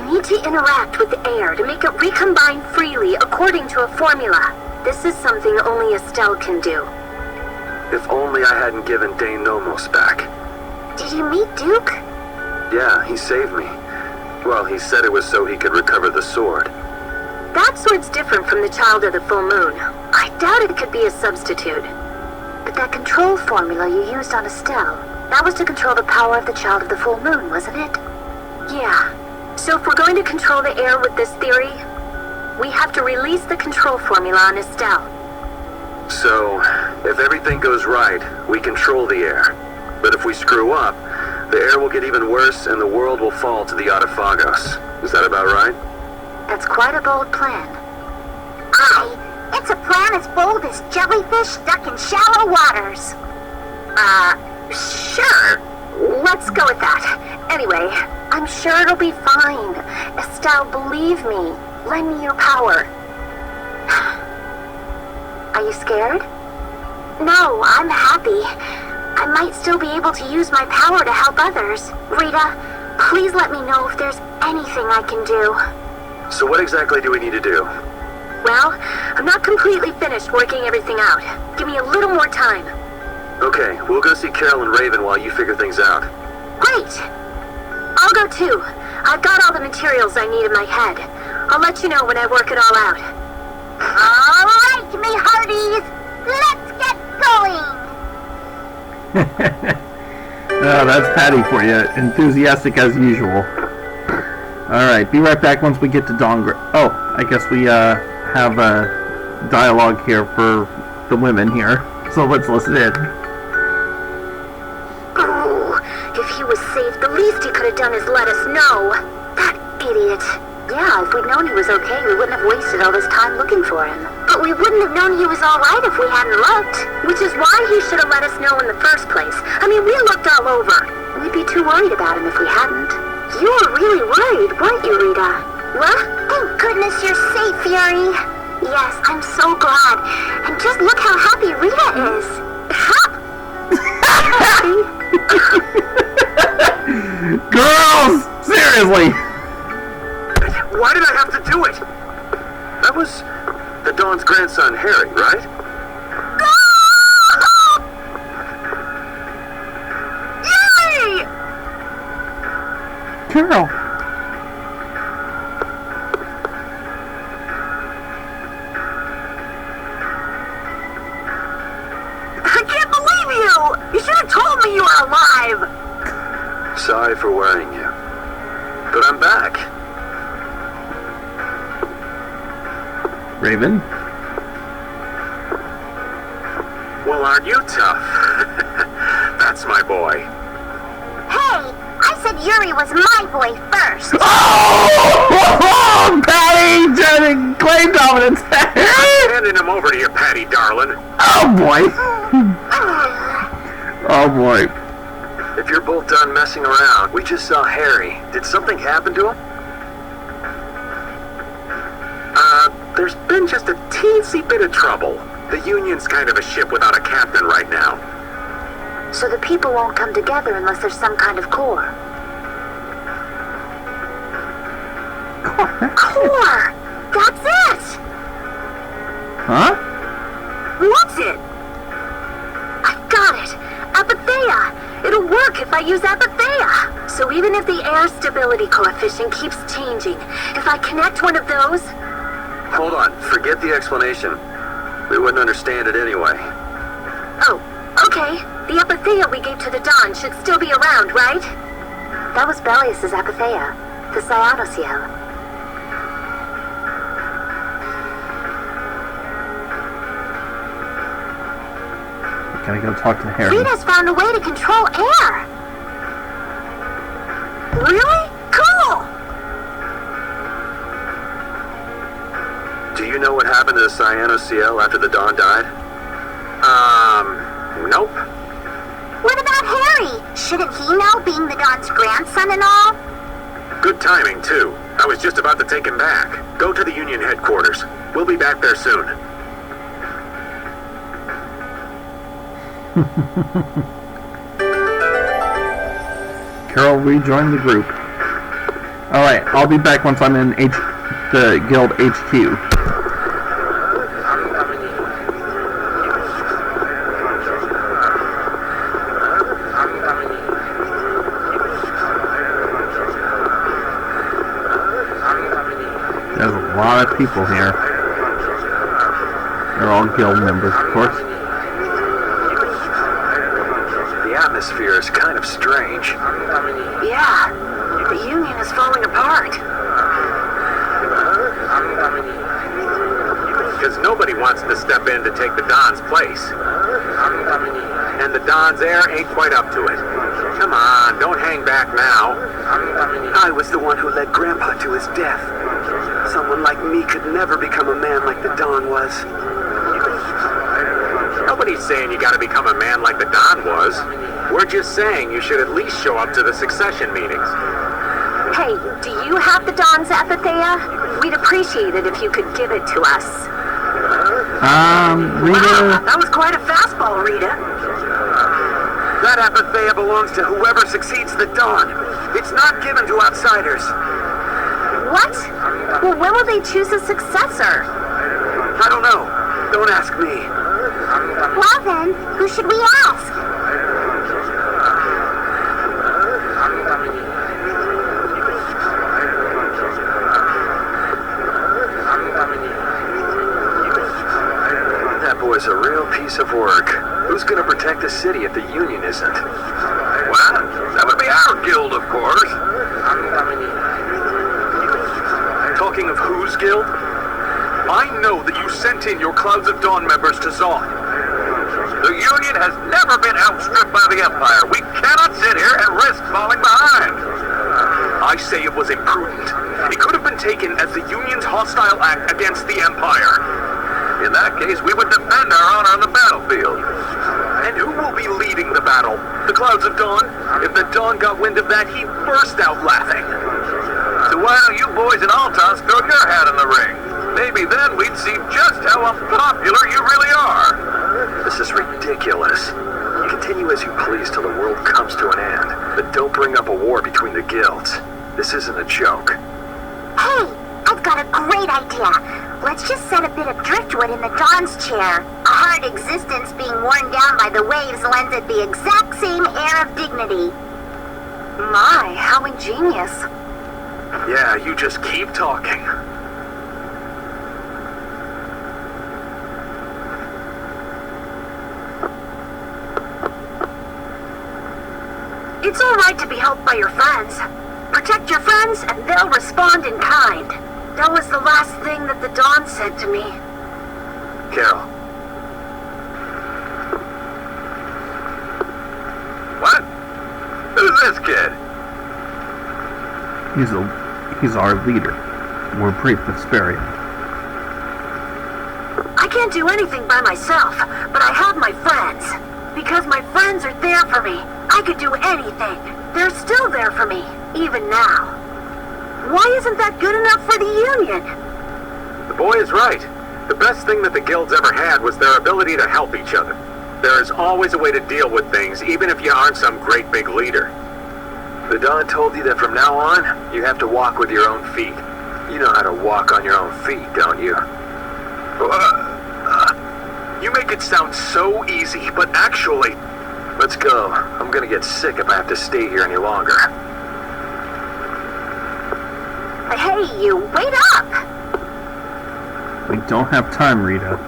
need to interact with the air to make it recombine freely according to a formula. This is something only Estelle can do. If only I hadn't given Dane Nomos back. Did you meet Duke? Yeah, he saved me. Well, he said it was so he could recover the sword. That sword's different from the Child of the Full Moon. I doubt it could be a substitute. But that control formula you used on Estelle, that was to control the power of the Child of the Full Moon, wasn't it? Yeah. So if we're going to control the air with this theory, we have to release the control formula on Estelle. So, if everything goes right, we control the air. But if we screw up, the air will get even worse and the world will fall to the Autophagos. Is that about right? That's quite a bold plan. Aye, it's a plan as bold as jellyfish stuck in shallow waters. Sure. Let's go with that. Anyway, I'm sure it'll be fine. Estelle, believe me. Lend me your power. Are you scared? No, I'm happy. I might still be able to use my power to help others. Rita, please let me know if there's anything I can do. So what exactly do we need to do? Well, I'm not completely finished working everything out. Give me a little more time. Okay, we'll go see Carol and Raven while you figure things out. Great! I'll go too. I've got all the materials I need in my head. I'll let you know when I work it all out. All right, me hearties, let's get going! Oh, that's Patty for you. Enthusiastic as usual. Alright, be right back once we get to Dawn. Oh, I guess we have a dialogue here for the women here. So let's listen in. Oh, if he was safe, the least he could have done is let us know. That idiot. Yeah, if we'd known he was okay, we wouldn't have wasted all this time looking for him. But we wouldn't have known he was all right if we hadn't looked. Which is why he should have let us know in the first place. I mean, we looked all over. We'd be too worried about him if we hadn't. You were really worried, weren't you, Rita? What? Thank goodness you're safe, Fury. Yes, I'm so glad. And just look how happy Rita is. Happy? Girls! Seriously! Why did I have to do it? That was the Dawn's grandson, Harry, right? Yay! Carol! I can't believe you! You should have told me you were alive! Sorry for worrying you. But I'm back. Raven? Well, aren't you tough? That's my boy. Hey, I said Yuri was my boy first. Oh! Patty! Jenny! Claim dominance! Handing him over to you, Patty, darling. Oh boy! Oh boy. If you're both done messing around, we just saw Harry. Did something happen to him? There's been just a teensy bit of trouble. The Union's kind of a ship without a captain right now. So the people won't come together unless there's some kind of core. Core! That's it! Huh? What's it? I've got it! Apatheia! It'll work if I use Apatheia! So even if the air stability coefficient keeps changing, if I connect one of those... Hold on, forget the explanation. We wouldn't understand it anyway. Oh, okay. The Apatheia we gave to the Dawn should still be around, right? That was Bellius's Apatheia, the Cyanosyel. Gotta go talk to Harry. Rita's found a way to control air. Really? Cool! Do you know what happened to the Cyanosyel after the Dawn died? Nope. What about Harry? Shouldn't he know, being the Dawn's grandson and all? Good timing, too. I was just about to take him back. Go to the Union headquarters. We'll be back there soon. Carol rejoined the group. Alright, I'll be back once I'm in the guild HQ. There's a lot of people here. They're all guild members, of course. The atmosphere is kind of strange. Yeah, the Union is falling apart. Because nobody wants to step in to take the Don's place. And the Don's heir ain't quite up to it. Come on, don't hang back now. I was the one who led Grandpa to his death. Someone like me could never become a man like the Don was. Nobody's saying you gotta become a man like the Don was. We're just saying you should at least show up to the succession meetings. Hey, do you have the Dawn's Epithea? We'd appreciate it if you could give it to us. Rita... Wow, that was quite a fastball, Rita. That Epithea belongs to whoever succeeds the Don. It's not given to outsiders. What? Well, when will they choose a successor? I don't know. Don't ask me. Well then, who should we ask? That boy's a real piece of work. Who's gonna protect the city if the Union isn't? Well, that would be our guild, of course. Talking of whose guild? I know that you sent in your Clouds of Dawn members to Zaude. The Union has never been outstripped by the Empire. We cannot sit here and risk falling behind. I say it was imprudent. It could have been taken as the Union's hostile act against the Empire. In that case, we would defend our honor on the battlefield. And who will be leading the battle? The Clouds of Dawn? If the Dawn got wind of that, he'd burst out laughing. So why don't you boys in Altas throw your hat in the ring? Maybe then we'd see just how unpopular you really are. This is ridiculous. You continue as you please till the world comes to an end, but don't bring up a war between the guilds. This isn't a joke. Hey, I've got a great idea. Let's just set a bit of driftwood in the Dawn's chair. A hard existence being worn down by the waves lends it the exact same air of dignity. My, how ingenious. Yeah, you just keep talking. It's all right to be helped by your friends. Protect your friends and they'll respond in kind. That was the last thing that the Dawn said to me. Carol. What? Who's this kid? He's our leader. We're brief Vesperia. I can't do anything by myself, but I have my friends. Because my friends are there for me. I could do anything. They're still there for me, even now. Why isn't that good enough for the Union? The boy is right. The best thing that the guilds ever had was their ability to help each other. There is always a way to deal with things, even if you aren't some great big leader. The Don told you that from now on, you have to walk with your own feet. You know how to walk on your own feet, don't you? You make it sound so easy, but actually... Let's go. I'm gonna get sick if I have to stay here any longer. Hey, you, wait up! We don't have time, Rita.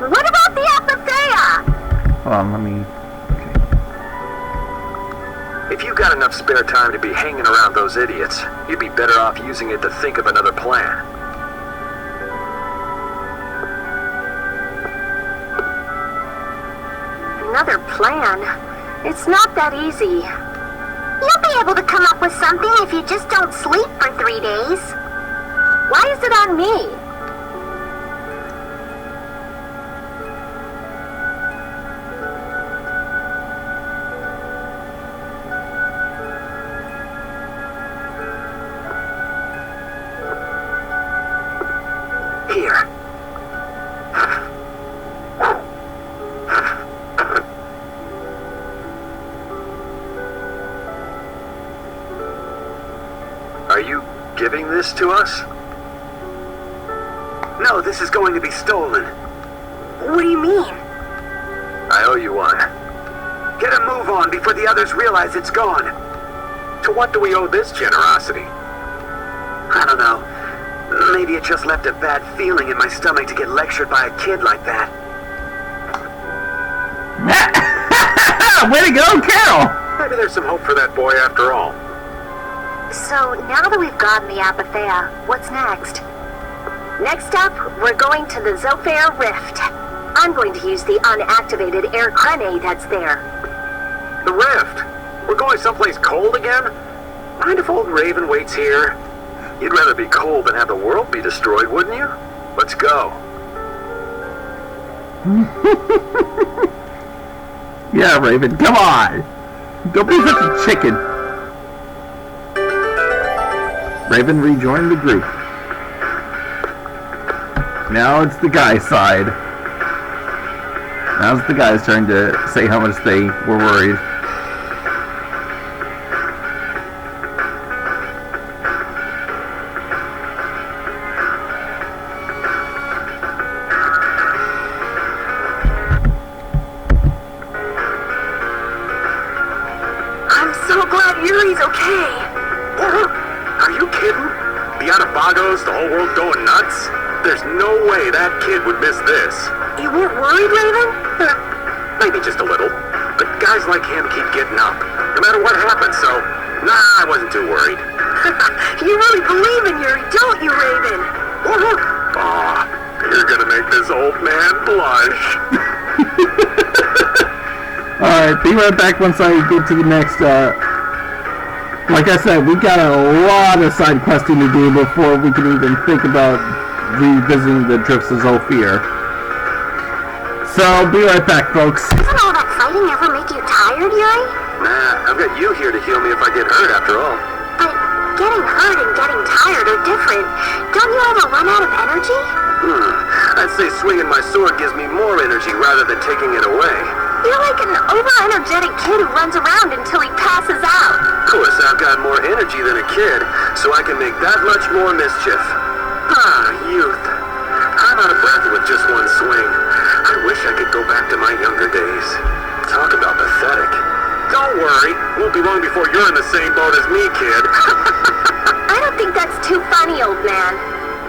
What about the Epithea? Hold on, let me... If you got enough spare time to be hanging around those idiots, you'd be better off using it to think of another plan. Another plan? It's not that easy. You'll be able to come up with something if you just don't sleep for 3 days. Why is it on me? Here. giving this to us? No, this is going to be stolen. What do you mean? I owe you one. Get a move on before the others realize it's gone. To what do we owe this generosity? I don't know. Maybe it just left a bad feeling in my stomach to get lectured by a kid like that. Way to go, Carol! Maybe there's some hope for that boy after all. So, now that we've gotten the Apathea, what's next? Next up, we're going to the Zaude Rift. I'm going to use the unactivated air grenade that's there. The rift? We're going someplace cold again? Mind if old Raven waits here? You'd rather be cold than have the world be destroyed, wouldn't you? Let's go. Yeah, Raven, come on! Don't be such a chicken. Raven rejoined the group. Now it's the guy's side. Now it's the guy's turn to say how much they were worried. I'm so glad Yuri's okay. Are you kidding? Beyond Bogos, the whole world going nuts? There's no way that kid would miss this. You weren't worried, Raven? Maybe just a little. But guys like him keep getting up, no matter what happens, so, nah, I wasn't too worried. You really believe in Yuri, don't you, Raven? Aw, you're gonna make this old man blush. Alright, be right back once I get to the next, like I said, we got a lot of side questing to do before we can even think about revisiting the Drifts of Zolfir. So, be right back, folks. Doesn't all that fighting ever make you tired, Yuri? Nah, I've got you here to heal me if I get hurt after all. But getting hurt and getting tired are different. Don't you ever run out of energy? I'd say swinging my sword gives me more energy rather than taking it away. You're like an over-energetic kid who runs around until he passes out. Of course, I've got more energy than a kid, so I can make that much more mischief. Ah, youth. I'm out of breath with just one swing. I wish I could go back to my younger days. Talk about pathetic. Don't worry, won't be long before you're in the same boat as me, kid. I don't think that's too funny, old man.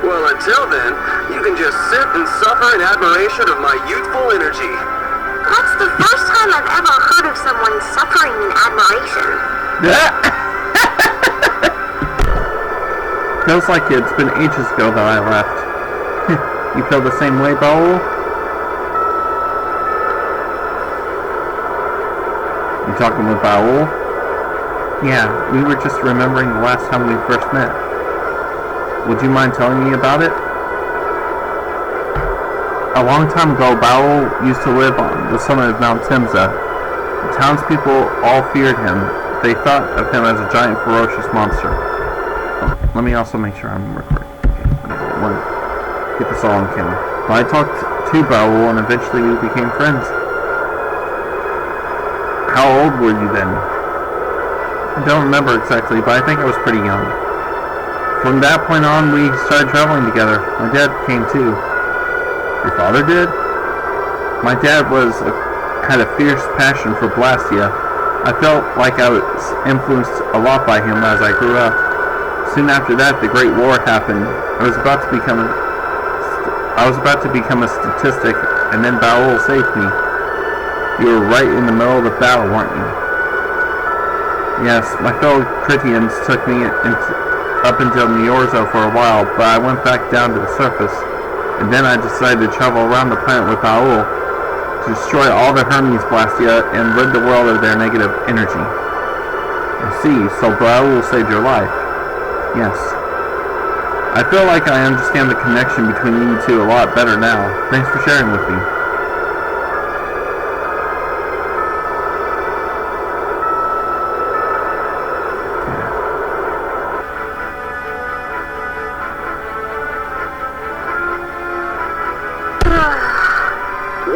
Well, until then, you can just sit and suffer in admiration of my youthful energy. That's the first time I've ever heard of someone suffering in admiration. Feels like it's been ages ago that I left. You feel the same way, Baul? You talking with Baul? Yeah, we were just remembering the last time we first met. Would you mind telling me about it? A long time ago, Baul used to live on the summit of Mount Timza. The townspeople all feared him. They thought of him as a giant, ferocious monster. Oh, let me also make sure I'm recording. Okay, we'll get this all on camera. Well, I talked to Baul, and eventually we became friends. How old were you then? I don't remember exactly, but I think I was pretty young. From that point on, we started traveling together. My dad came too. Your father did? My dad had a fierce passion for Blastia. I felt like I was influenced a lot by him as I grew up. Soon after that, the Great War happened. I was about to become a statistic, and then Baul saved me. You were right in the middle of the battle, weren't you? Yes, my fellow Critians took me up into Miorzo for a while, but I went back down to the surface. And then I decided to travel around the planet with Baul to destroy all the Hermes Blastia and rid the world of their negative energy. I see, so Baul saved your life. Yes. I feel like I understand the connection between you two a lot better now. Thanks for sharing with me.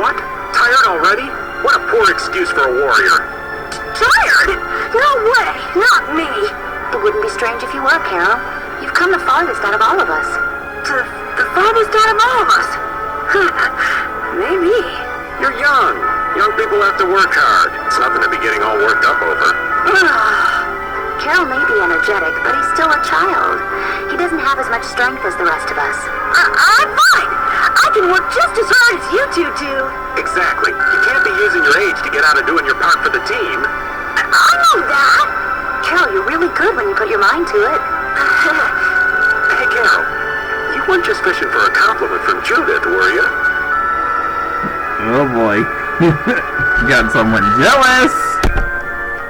What? Tired already? What a poor excuse for a warrior. Tired? No way, not me. It wouldn't be strange if you were, Carol. You've come the farthest out of all of us. The farthest out of all of us. Maybe. You're young. Young people have to work hard. It's nothing to be getting all worked up over. Carol may be energetic, but he's still a child. He doesn't have as much strength as the rest of us. I'm fine. I can work just as hard as you two do. Exactly. You can't be using your age to get out of doing your part for the team. I know that. Carol, you're really good when you put your mind to it. Hey, Carol. You weren't just fishing for a compliment from Judith, were you? Oh boy. Got someone jealous!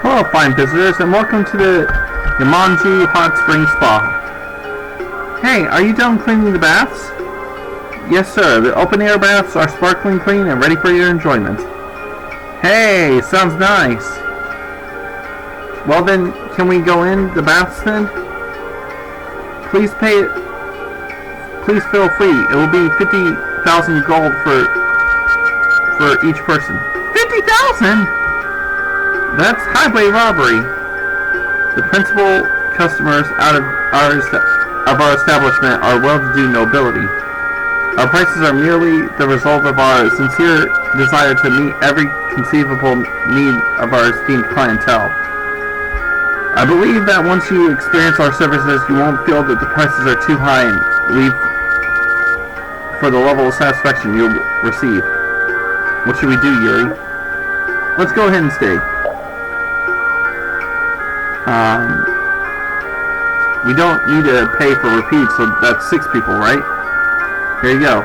Hello, fine visitors, and welcome to the Yamanji Hot Spring Spa. Hey, are you done cleaning the baths? Yes, sir. The open-air baths are sparkling clean and ready for your enjoyment. Hey, sounds nice. Well then, can we go in the baths then? Please feel free. It will be 50,000 gold for each person. 50,000? That's highway robbery. The principal customers out of our establishment are well-to-do nobility. Our prices are merely the result of our sincere desire to meet every conceivable need of our esteemed clientele. I believe that once you experience our services, you won't feel that the prices are too high and leave for the level of satisfaction you'll receive. What should we do, Yuri? Let's go ahead and stay. We don't need to pay for repeats, so that's 6 people, right? Here you go.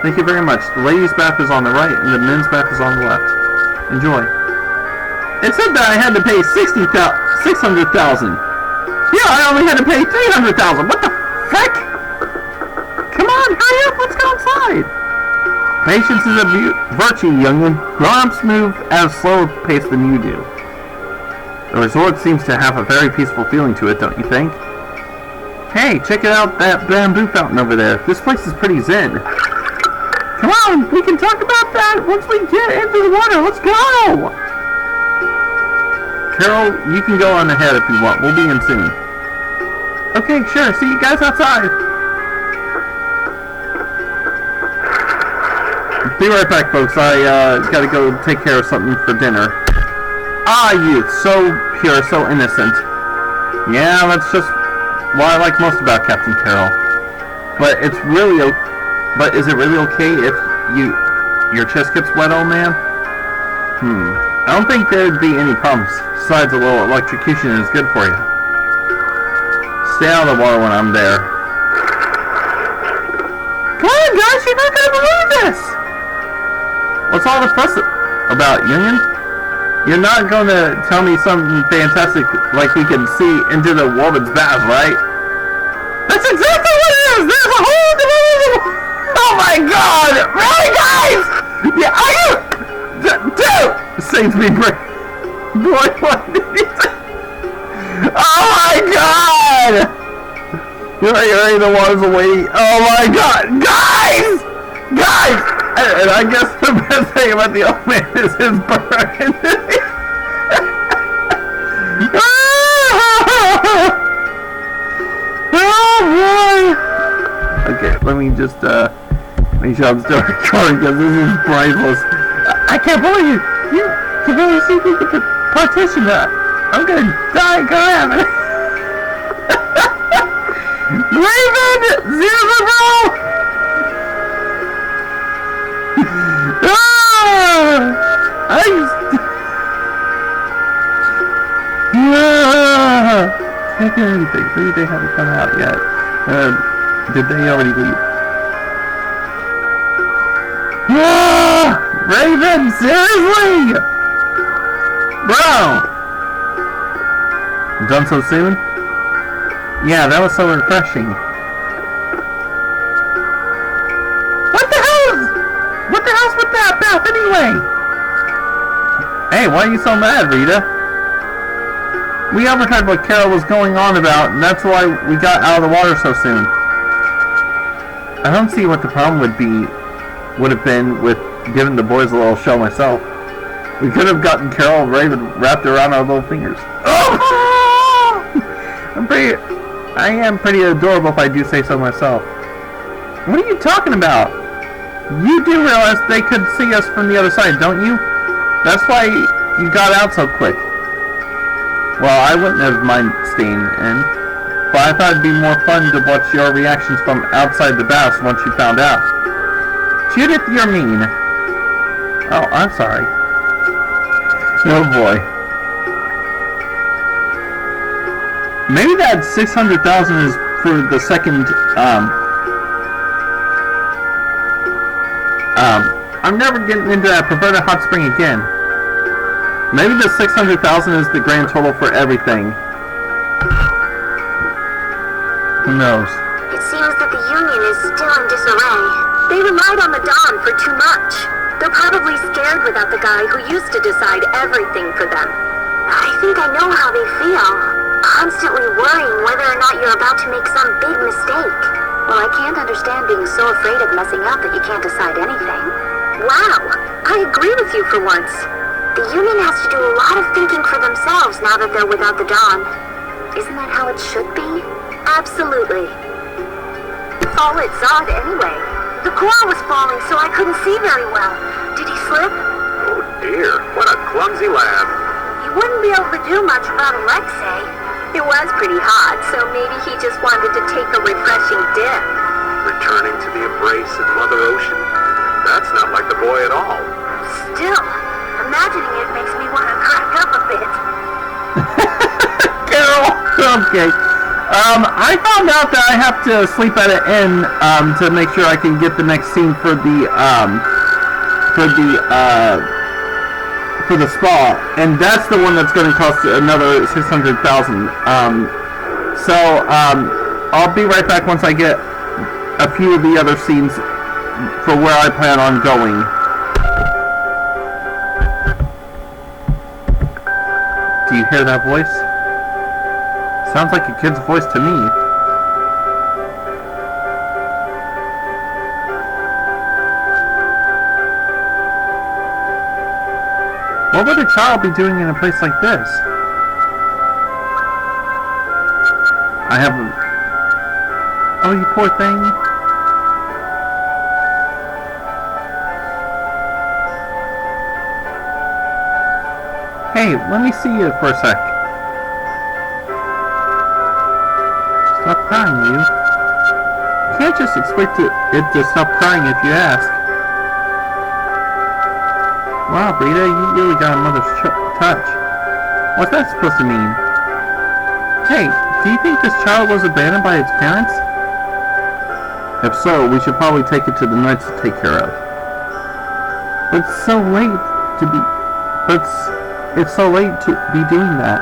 Thank you very much. The ladies' bath is on the right, and the men's bath is on the left. Enjoy. It said that I had to pay 600,000. Yeah, I only had to pay 300,000. What the heck? Come on, hurry up. Let's go inside. Patience is a virtue, young'un. Grown-ups move at a slower pace than you do. The resort seems to have a very peaceful feeling to it, don't you think? Hey, check it out, that bamboo fountain over there. This place is pretty zen. Come on, we can talk about that once we get into the water. Let's go! Carol, you can go on ahead if you want. We'll be in soon. Okay, sure. See you guys outside. Be right back, folks. I gotta go take care of something for dinner. Ah, youth, so pure, so innocent. Yeah, that's just what I like most about Captain Carroll. But is it really okay if your chest gets wet, old man? I don't think there'd be any problems. Besides, a little electrocution is good for you. Stay out of the water when I'm there. Come on, guys, you're not gonna believe this! What's all the fuss about, young'un? You're not going to tell me something fantastic like we can see into the woman's bath, right? That's exactly what it is! There's a whole division! Oh my god! Really, guys? Yeah, are you... Dude! Saints be brave. Boy, what did you say? Oh my god! You're the ones away. Oh my god! Guys! Guys! And I guess the best thing about the old man is his burn. Oh boy! Okay, let me just make sure I'm still recording because this is priceless. I can't believe you can really see through the partition. I'm gonna die. Go ahead. Raven! Zero bro! Can't get anything. Maybe they haven't come out yet. Did they already leave? Raven, seriously? Bro! Done so soon? Yeah, that was so refreshing. What the hell's with that bath anyway? Hey, why are you so mad, Rita? We overheard what Carol was going on about, and that's why we got out of the water so soon. I don't see what the problem would have been with giving the boys a little show myself. We could have gotten Carol and Raven wrapped around our little fingers. Oh! I am pretty adorable if I do say so myself. What are you talking about? You do realize they could see us from the other side, don't you? That's why you got out so quick. Well, I wouldn't have mind staying in, but I thought it'd be more fun to watch your reactions from outside the baths once you found out. Judith, you're mean. Oh, I'm sorry. Oh boy. Maybe that 600,000 is for the second, I'm never getting into that perverted hot spring again. Maybe the 600,000 is the grand total for everything. Who knows? It seems that the Union is still in disarray. They relied on the Dawn for too much. They're probably scared without the guy who used to decide everything for them. I think I know how they feel. Constantly worrying whether or not you're about to make some big mistake. Well, I can't understand being so afraid of messing up that you can't decide anything. Wow, I agree with you for once. The Union has to do a lot of thinking for themselves now that they're without the Dawn. Isn't that how it should be? Absolutely. Fall at Zaude anyway. The core was falling, so I couldn't see very well. Did he slip? Oh dear, what a clumsy lad. You wouldn't be able to do much about Alexei. It was pretty hot, so maybe he just wanted to take a refreshing dip. Returning to the embrace of Mother Ocean? That's not like the boy at all. Still, imagining it makes me want to crack up a bit. Carol! Okay. I found out that I have to sleep at an inn, to make sure I can get the next scene for the spa, and that's the one that's going to cost another 600,000. I'll be right back once I get a few of the other scenes for where I plan on going. Do you hear that voice? Sounds like a kid's voice to me. What would a child be doing in a place like this? I have a... Oh, you poor thing. Hey, let me see you for a sec. Stop crying, you. You can't just expect it to stop crying if you ask. Wow, Rita, you really got a mother's touch. What's that supposed to mean? Hey, do you think this child was abandoned by its parents? If so, we should probably take it to the Knights to take care of. But it's so late to be... It's so late to be doing that.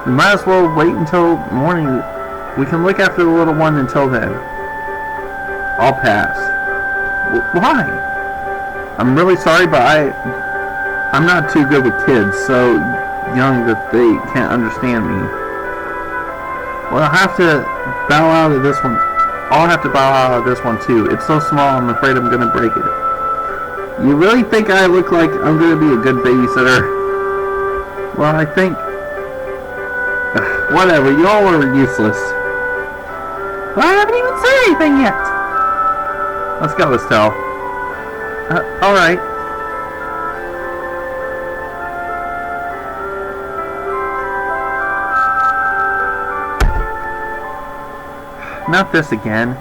We might as well wait until morning. We can look after the little one until then. I'll pass. Why? I'm really sorry, but I'm not too good with kids, so young that they can't understand me. Well, I'll have to bow out of this one. I'll have to bow out of this one too. It's so small, I'm afraid I'm gonna break it. You really think I look like I'm gonna be a good babysitter? Well, I think... Whatever, you all are useless. Well, I haven't even said anything yet. Let's go, Estelle. Alright. Not this again.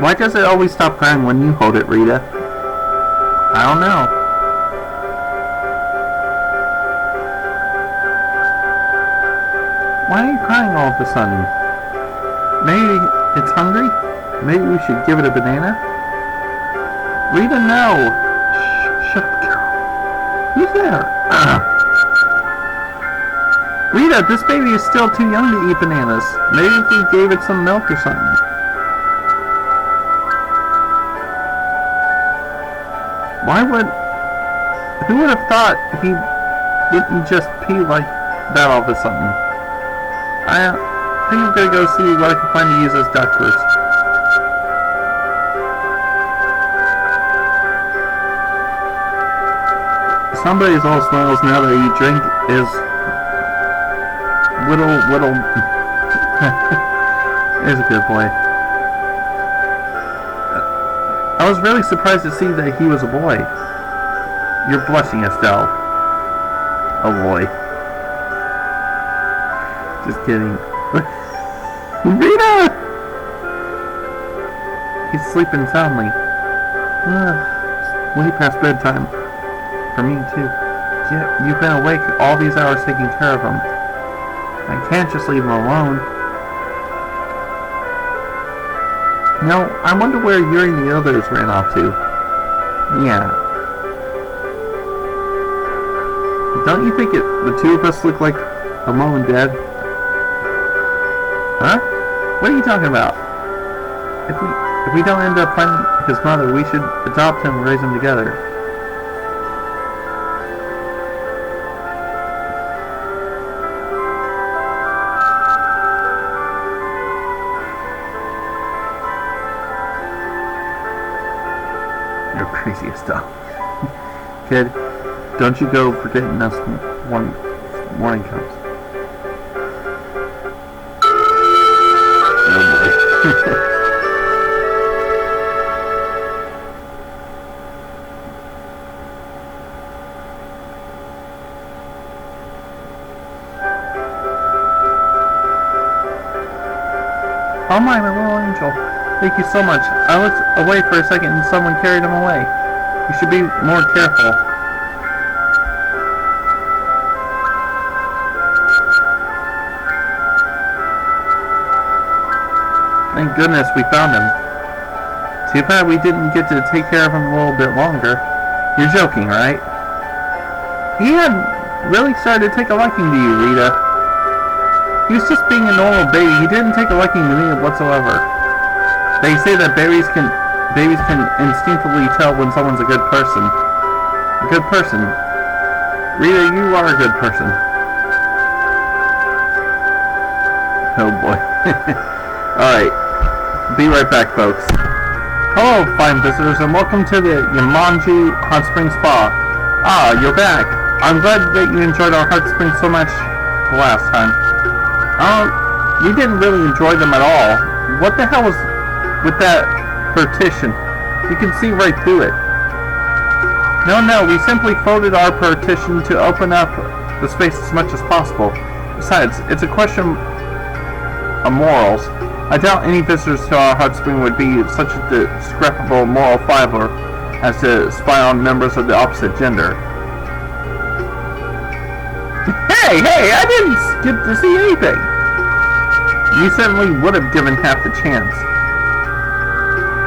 Why does it always stop crying when you hold it, Rita? I don't know. Why are you crying all of a sudden? Maybe it's hungry? Maybe we should give it a banana? Rita, no! Shut up, Carol. Who's there? Rita, this baby is still too young to eat bananas. Maybe if we gave it some milk or something. Who would have thought he wouldn't just pee like that all of a sudden? I think I'm gonna go see what I can find to use as diapers. Somebody's all smiles now that he drink is whittle. He's a good boy. I was really surprised to see that he was a boy. You're blushing, Estelle. Oh boy. Just kidding. Rita! He's sleeping soundly. Way past bedtime. For me, too. Yeah, you've been awake all these hours taking care of him. I can't just leave him alone. Now, I wonder where Yuri and the others ran off to. Yeah. Don't you think the two of us look like a mom and dad? Huh? What are you talking about? If we don't end up finding his mother, we should adopt him and raise him together. You're crazy as stuff. Kid, don't you go forgetting us when morning comes. Oh boy. Oh my little angel. Thank you so much. I looked away for a second and someone carried him away. You should be more careful. Thank goodness we found him. Too bad we didn't get to take care of him a little bit longer. You're joking, right? He had really started to take a liking to you, Rita. He was just being a normal baby. He didn't take a liking to me whatsoever. They say that babies can instinctively tell when someone's a good person. A good person. Rita, you are a good person. Oh boy. Alright. Be right back, folks. Hello, fine visitors, and welcome to the Yamanju Hot Spring Spa. Ah, you're back. I'm glad that you enjoyed our hot springs so much last time. We didn't really enjoy them at all. What the hell was with that partition? You can see right through it. No, we simply folded our partition to open up the space as much as possible. Besides, it's a question of morals. I doubt any visitors to our hot spring would be such a discrepant moral fiber as to spy on members of the opposite gender. Hey, I didn't get to see anything. You certainly would have given half the chance.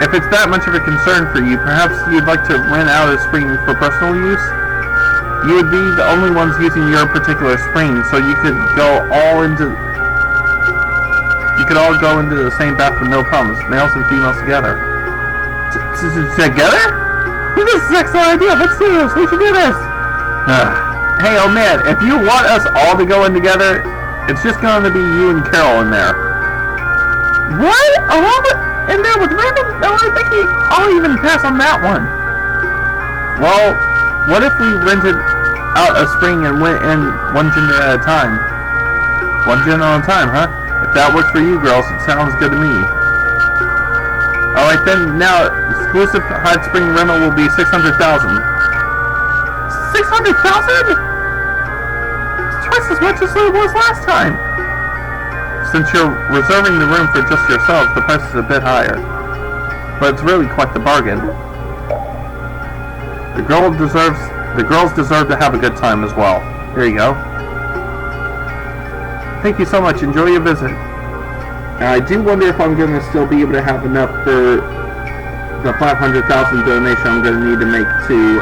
If it's that much of a concern for you, perhaps you'd like to rent out a spring for personal use? You would be the only ones using your particular spring, so you could all go into the same bath with no problems, males and females together. Together? This is an excellent idea. Let's do this. We should do this. Hey, oh man, if you want us all to go in together, it's just going to be you and Carol in there. What? Along in there with Randall? No, I think I'll even pass on that one. Well, what if we rented out a spring and went in one gender at a time? One gender at a time, huh? If that works for you girls, it sounds good to me. Alright then, now, exclusive hot spring rental will be $600,000. 600,000? Twice as much as it was last time. Since you're reserving the room for just yourselves, the price is a bit higher. But it's really quite the bargain. The girls deserve to have a good time as well. Here you go. Thank you so much. Enjoy your visit. I do wonder if I'm going to still be able to have enough for the $500,000 donation I'm going to need to make to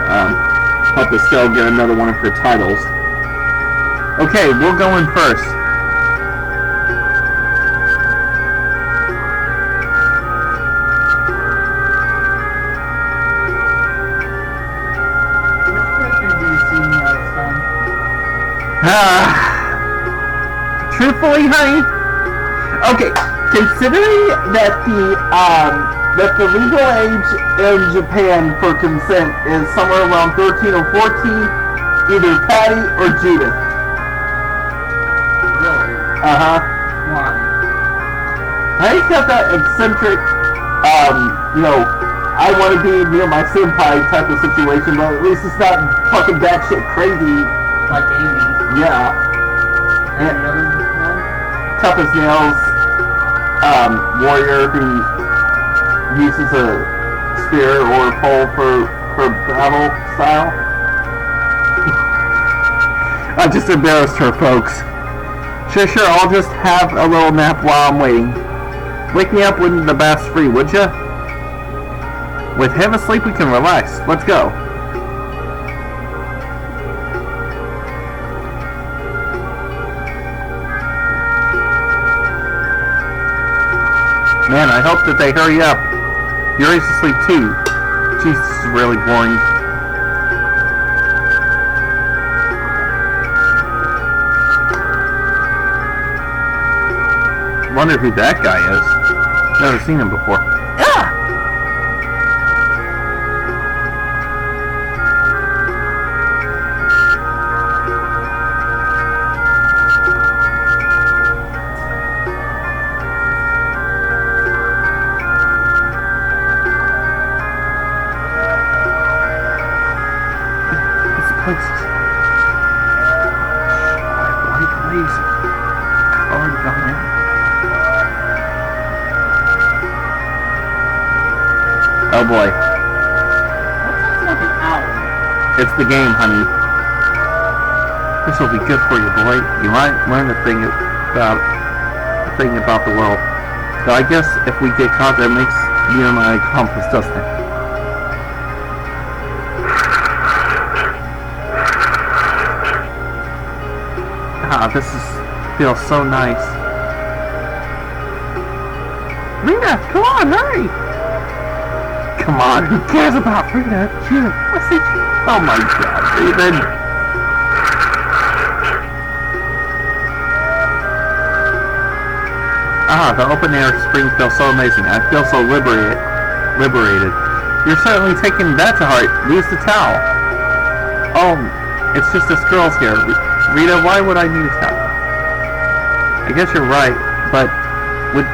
help Estelle get another one of her titles. Okay, we'll go in first. Which character do you see me as, son? Truthfully, honey, okay, considering that the legal age in Japan for consent is somewhere around 13 or 14, either Patty or Judith. Really? Uh-huh. Why? Patty's got that eccentric, I want to be near my senpai type of situation, but at least it's not fucking batshit crazy. Like Amy. Yeah. And the other one? Tough as nails, warrior who uses a spear or pole for battle style. I just embarrassed her, folks. Sure, I'll just have a little nap while I'm waiting. Wake me up when the bath's free, would ya? With him asleep, we can relax. Let's go. Man, I hope that they hurry up. Yuri's asleep too. Jeez, this is really boring. Wonder who that guy is. Never seen him before. Ah! This place is white glaze. Colored on it. Oh boy. What's like an owl? It's the game, honey. This will be good for you, boy. You might learn a thing about the world. Though I guess if we get caught, that makes you and my accomplice, doesn't it? This feels so nice. Rita, come on, hurry! Come on, who cares about Rita? Judith, what's it? Oh my god, Raven! The open air spring feels so amazing. I feel so liberated. You're certainly taking that to heart. Lose the towel. Oh, it's just us girls here. Rita, why would I need a towel? I guess you're right, but would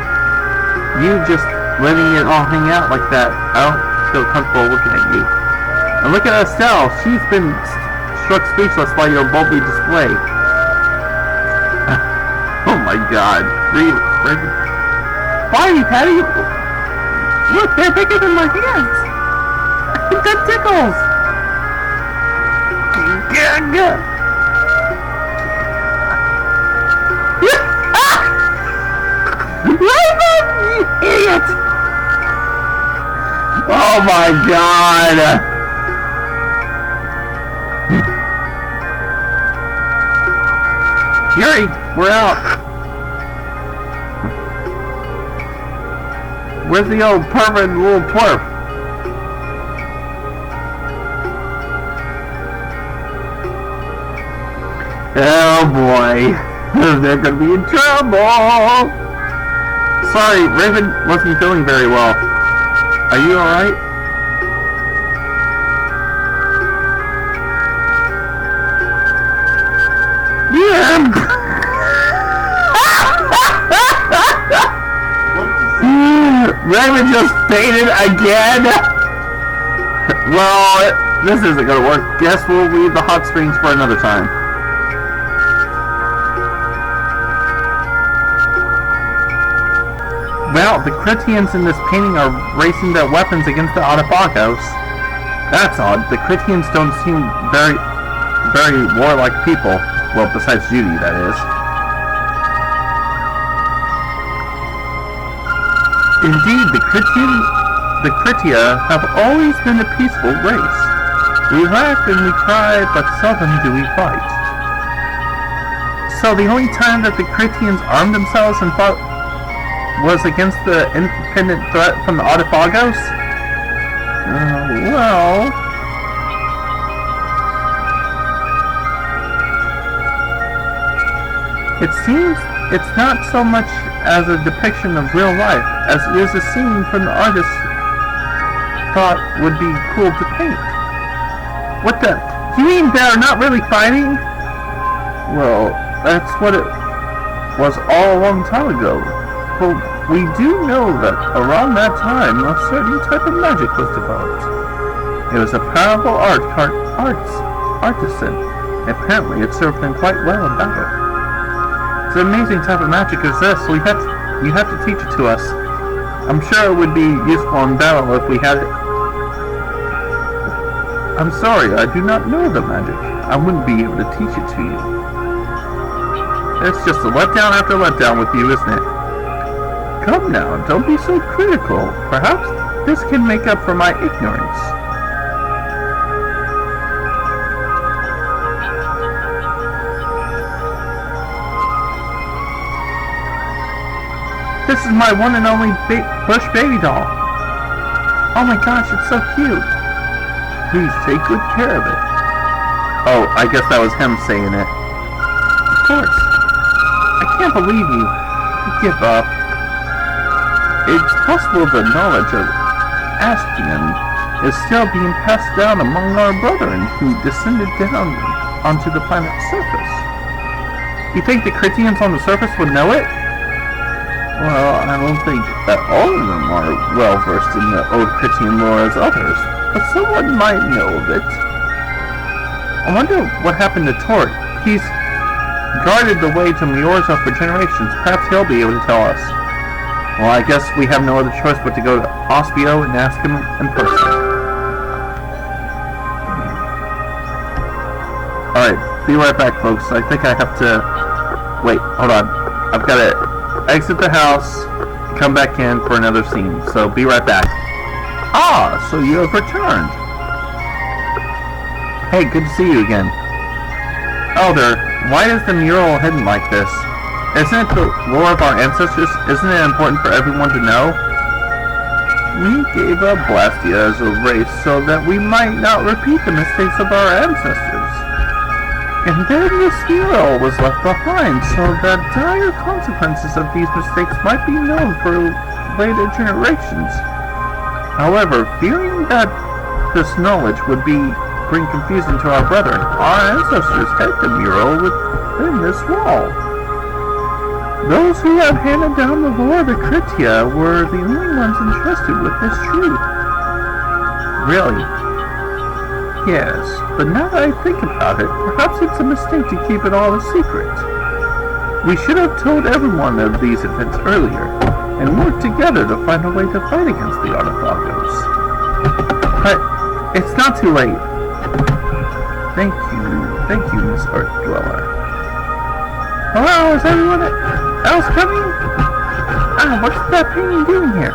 you just letting it all hang out like that, I don't feel comfortable looking at you. And look at Estelle. She's been struck speechless by your boldly display. Oh my god. Raven. Why, Patty? Look, they're bigger than my hands. That tickles. Raven, you idiot! Oh my god! Yuri, we're out. Where's the old permanent little twerp? Oh boy, they're gonna be in trouble. Sorry, Raven wasn't feeling very well. Are you alright? Yeah. Raven just fainted again. Well, this isn't gonna work. Guess we'll leave the hot springs for another time. Well, the Critians in this painting are racing their weapons against the Autophagos. That's odd. The Critians don't seem very warlike people. Well, besides Judy, that is. Indeed, the Critia have always been a peaceful race. We laugh and we cry, but seldom do we fight. So the only time that the Critians armed themselves and fought was against the independent threat from the Autophagos? Well... It seems it's not so much as a depiction of real life as it is a scene from the artist thought would be cool to paint. What the You mean they're not really fighting? Well, that's what it was all a long time ago. But we do know that around that time, a certain type of magic was developed. It was a powerful artisan. Apparently, it served them quite well in battle. It's an amazing type of magic is this. You have to teach it to us. I'm sure it would be useful in battle if we had it. I'm sorry, I do not know the magic. I wouldn't be able to teach it to you. It's just a letdown after letdown with you, isn't it? Come now, don't be so critical. Perhaps this can make up for my ignorance. This is my one and only plush baby doll. Oh my gosh, it's so cute. Please take good care of it. Oh, I guess that was him saying it. Of course. I can't believe you give up. It's possible the knowledge of Astian is still being passed down among our brethren who descended down onto the planet's surface. You think the Critians on the surface would know it? Well, I don't think that all of them are well versed in the old Critian lore as others, but someone might know of it. I wonder what happened to Tort. He's guarded the way to Miorza for generations. Perhaps he'll be able to tell us. Well, I guess we have no other choice but to go to Ospio and ask him in person. Alright, be right back, folks. I think I have to... Wait, hold on. I've got to exit the house, come back in for another scene. So, be right back. Ah, so you have returned. Hey, good to see you again. Elder, why is the mural hidden like this? Isn't it the lore of our ancestors? Isn't it important for everyone to know? We gave up Blastia as a race so that we might not repeat the mistakes of our ancestors. And then this mural was left behind so that dire consequences of these mistakes might be known for later generations. However, fearing that this knowledge would bring confusion to our brethren, our ancestors hid the mural within this wall. Those who have handed down the lore of the Kritia were the only ones entrusted with this truth. Really? Yes, but now that I think about it, perhaps it's a mistake to keep it all a secret. We should have told everyone of these events earlier, and worked together to find a way to fight against the Artifagos. But it's not too late. Thank you, Miss Earth Dweller. Hello, is everyone else coming? What's that painting doing here?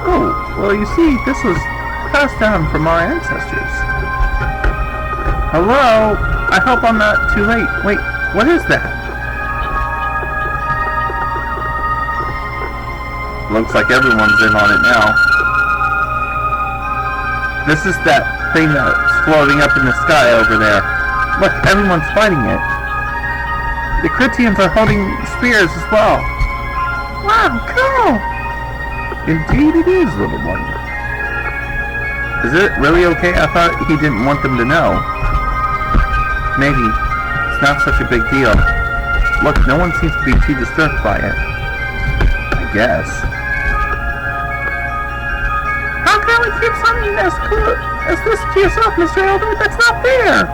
Oh, well, you see, this was passed down from our ancestors. Hello? I hope I'm not too late. Wait, what is that? Looks like everyone's in on it now. This is that thing that's floating up in the sky over there. Look, everyone's fighting it. The Critians are holding spears as well. Wow, cool! Indeed it is, little one. Is it really okay? I thought he didn't want them to know. Maybe. It's not such a big deal. Look, no one seems to be too disturbed by it. I guess. How can we keep something as cool as this to yourself, Mr. Elder? That's not fair!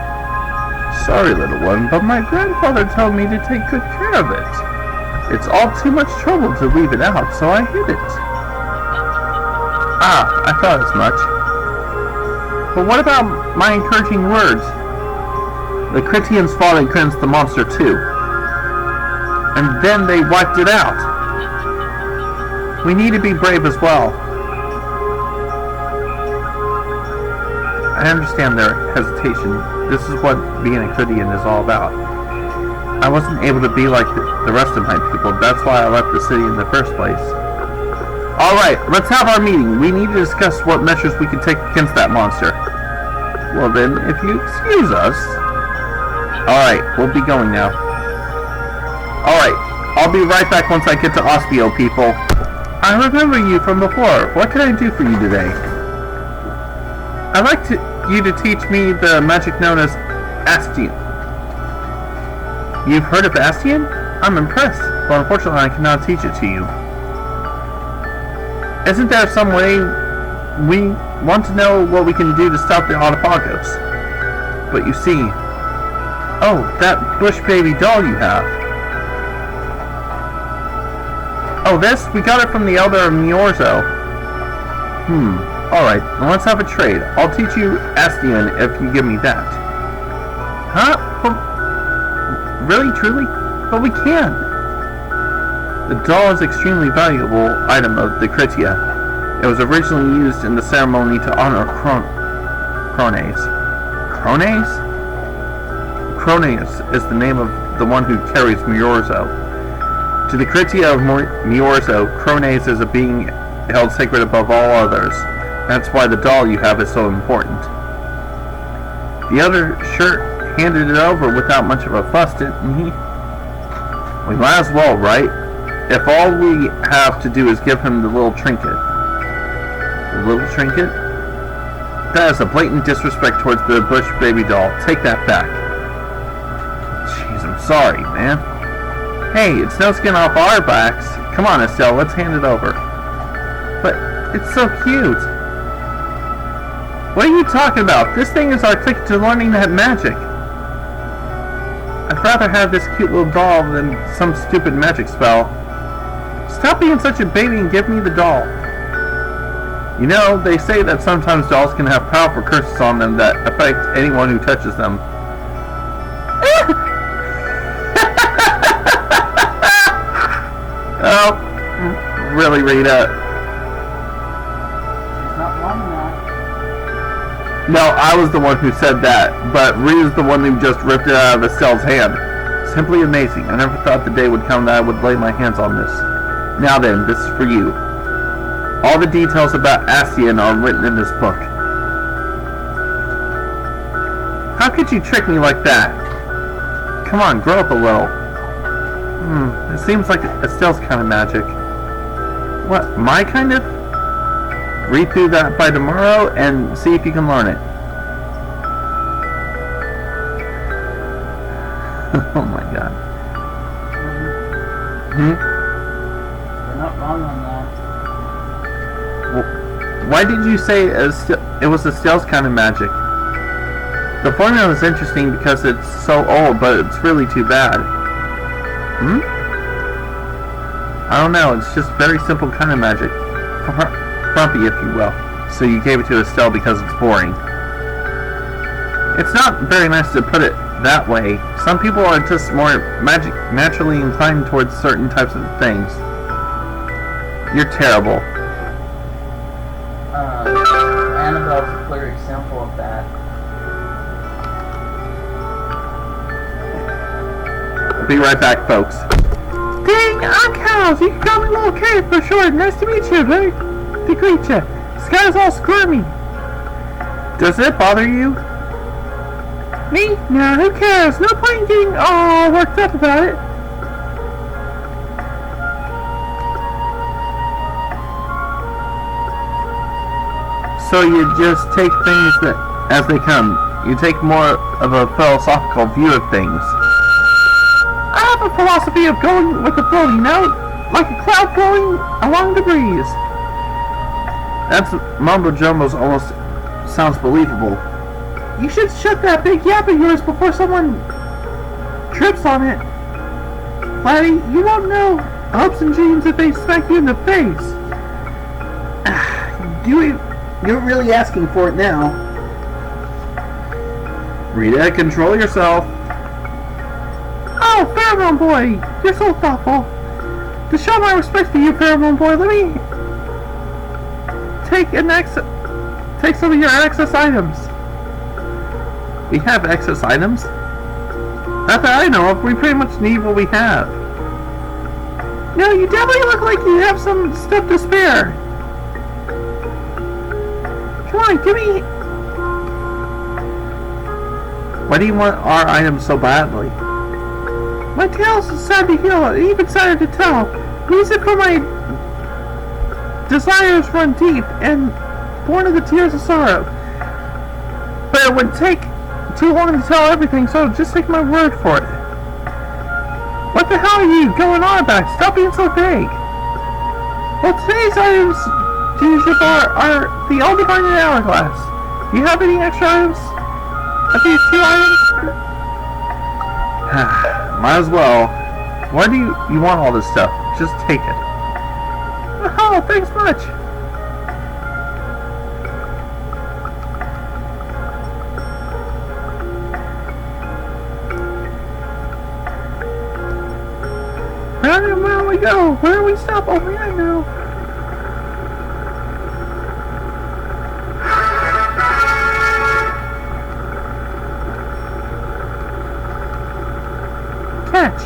Sorry, little one, but my grandfather told me to take good care of it. It's all too much trouble to leave it out, so I hid it. I thought as much. But what about my encouraging words? The Critians fought against the monster too. And then they wiped it out. We need to be brave as well. I understand their hesitation. This is what being a Critian is all about. I wasn't able to be like the rest of my people. That's why I left the city in the first place. Alright, let's have our meeting. We need to discuss what measures we can take against that monster. Well then, if you excuse us... Alright, we'll be going now. Alright, I'll be right back once I get to Ospio, people. I remember you from before. What can I do for you today? I'd like to you to teach me the magic known as Astian. You've heard of Astian? I'm impressed, but unfortunately I cannot teach it to you. Isn't there some way? We want to know what we can do to stop the Autophagos. But you see... Oh, that bush baby doll you have. Oh, this? We got it from the Elder of Miorzo. Alright, let's have a trade. I'll teach you Astian if you give me that. Huh? Really? Truly? But we can. The doll is an extremely valuable item of the Kritia. It was originally used in the ceremony to honor Krones. Krones? Krones is the name of the one who carries Miorzo. To the Kritia of Miorzo, Krones is a being held sacred above all others. That's why the doll you have is so important. The other sure handed it over without much of a fuss, didn't he? We might as well, right? If all we have to do is give him the little trinket. The little trinket? That is a blatant disrespect towards the bush baby doll. Take that back. Jeez, I'm sorry, man. Hey, it's no skin off our backs. Come on, Estelle, let's hand it over. But it's so cute. What are you talking about? This thing is our ticket to learning that magic. I'd rather have this cute little doll than some stupid magic spell. Stop being such a baby and give me the doll. You know, they say that sometimes dolls can have powerful curses on them that affect anyone who touches them. Oh, really, Rita? She's not wrong in that. No, I was the one who said that, but Rita's the one who just ripped it out of Estelle's hand. Simply amazing. I never thought the day would come that I would lay my hands on this. Now then, this is for you. All the details about Astian are written in this book. How could you trick me like that? Come on, grow up a little. It seems like Estelle's kind of magic. What, my kind of? Read through that by tomorrow and see if you can learn it. Oh my god. You're not wrong on that. Why did you say it was Estelle's kind of magic? The formula is interesting because it's so old, but it's really too bad. I don't know, it's just very simple kind of magic. Frumpy, if you will. So you gave it to Estelle because it's boring. It's not very nice to put it that way. Some people are just more naturally inclined towards certain types of things. You're terrible. Annabelle's a clear example of that. I'll be right back, folks. Dang, I'm Cows. You can call me Little K for short. Nice to meet you, very to greet you. This guy's all squirmy. Does it bother you? Me? No, who cares? No point in getting all worked up about it. So you just take things as they come. You take more of a philosophical view of things. I have a philosophy of going with the flow, you know? Like a cloud blowing along the breeze. That's mumbo-jumbo's almost sounds believable. You should shut that big yap of yours before someone trips on it. Laddie, you won't know hopes and dreams if they smack you in the face. You're really asking for it now. Rita, control yourself. Oh, Pheromone Boy! You're so thoughtful. To show my respect for you, Pheromone Boy, let me take some of your excess items. We have excess items? Not that I know of. We pretty much need what we have. No, you definitely look like you have some stuff to spare. Come on, give me... Why do you want our items so badly? My tail's sad to heal, and even sadder to tell. Use it for my desires run deep, and born of the tears of sorrow. that it would take too long to tell everything, so just take my word for it. What the hell are you going on about? Stop being so vague. Well, today's items to use are the all divine and hourglass. Do you have any extra items of these two items? Might as well. Why do you want all this stuff? Just take it. Oh, thanks much. Where do we go? Where do we stop? Oh, yeah, I know. Catch.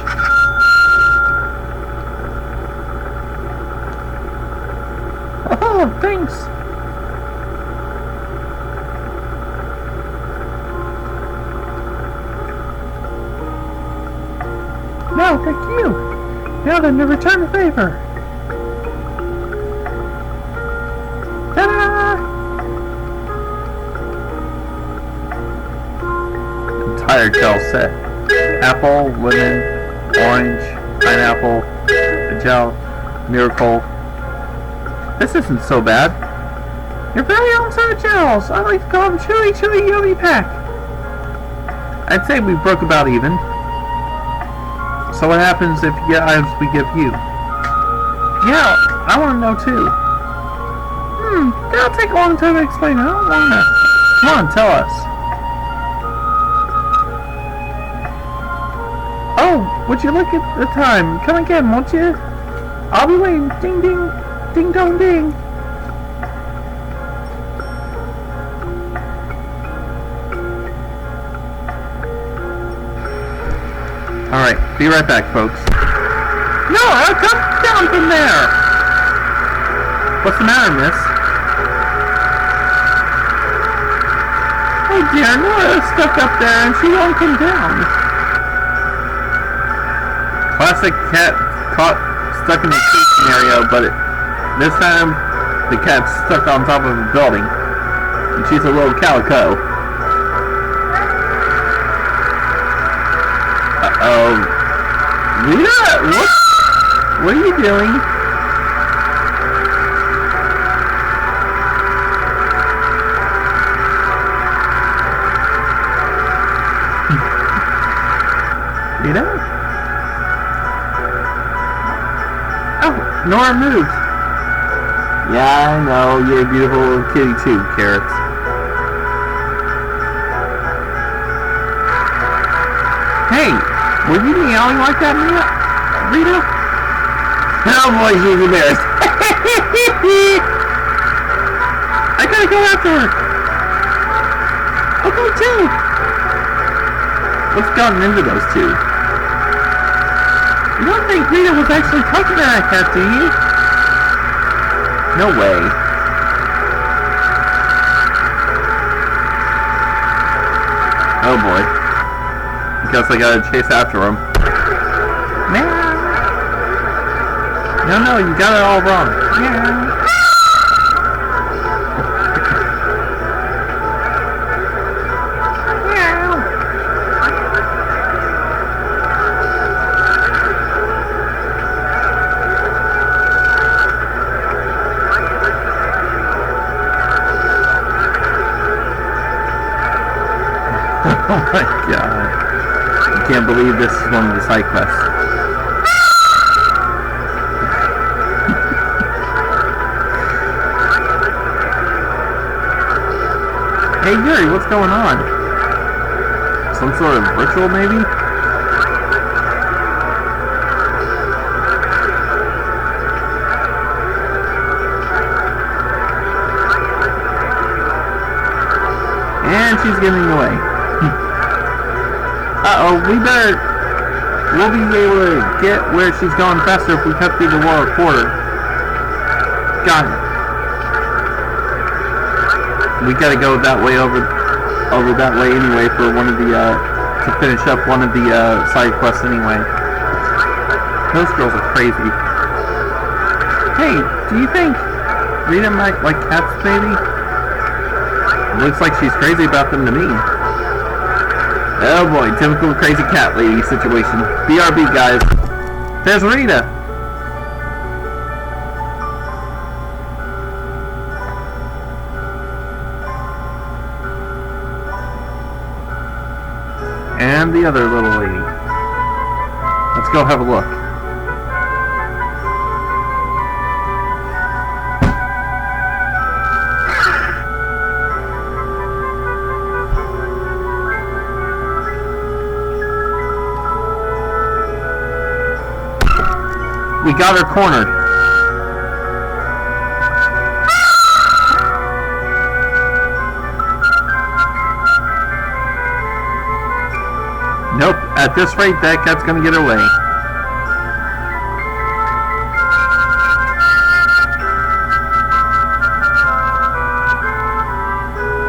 Oh, thanks. No, thank you. Now then, to return the favor. Ta-da! Entire gel set. Apple, lemon, orange, pineapple, gel, miracle. This isn't so bad. Your very own set of gels. I like to call them chewy, yummy pack. I'd say we broke about even. So what happens if you get items we give you? Yeah, I want to know too. That'll take a long time to explain. I don't want to. Come on, tell us. Oh, would you look at the time? Come again, won't you? I'll be waiting. Ding, ding. Ding, dong, ding. Alright, be right back, folks. No, I'll come down from there! What's the matter, miss? Oh dear, Nora's stuck up there and she won't come down. Classic cat caught stuck in the tree scenario, but this time the cat's stuck on top of a building. And she's a little calico. Rita, what are you doing? Rita? Oh, Nora moved. Yeah, I know, you're a beautiful little kitty too, Carrots. Hey! Were you meowing like that, Rita? Oh boy, she's embarrassed. I gotta go after her. I'll go too. What's gotten into those two? You don't think Rita was actually talking to that cat, do you? No way. Oh boy. Guess I gotta chase after him. No, you got it all wrong. Oh my god. I can't believe this is one of the side quests. Hey Yuri, what's going on? Some sort of ritual, maybe? And she's getting away. Uh-oh, we'll be able to get where she's going faster if we cut through the wall quarter. Got it. We gotta go that way over that way anyway for one of the, to finish up one of the, side quests anyway. Those girls are crazy. Hey, do you think Rita might like cats, maybe? Looks like she's crazy about them to me. Oh boy, typical crazy cat lady situation. BRB, guys. There's Rita. And the other little lady. Let's go have a look. We got her cornered. Nope, at this rate, that cat's gonna get away.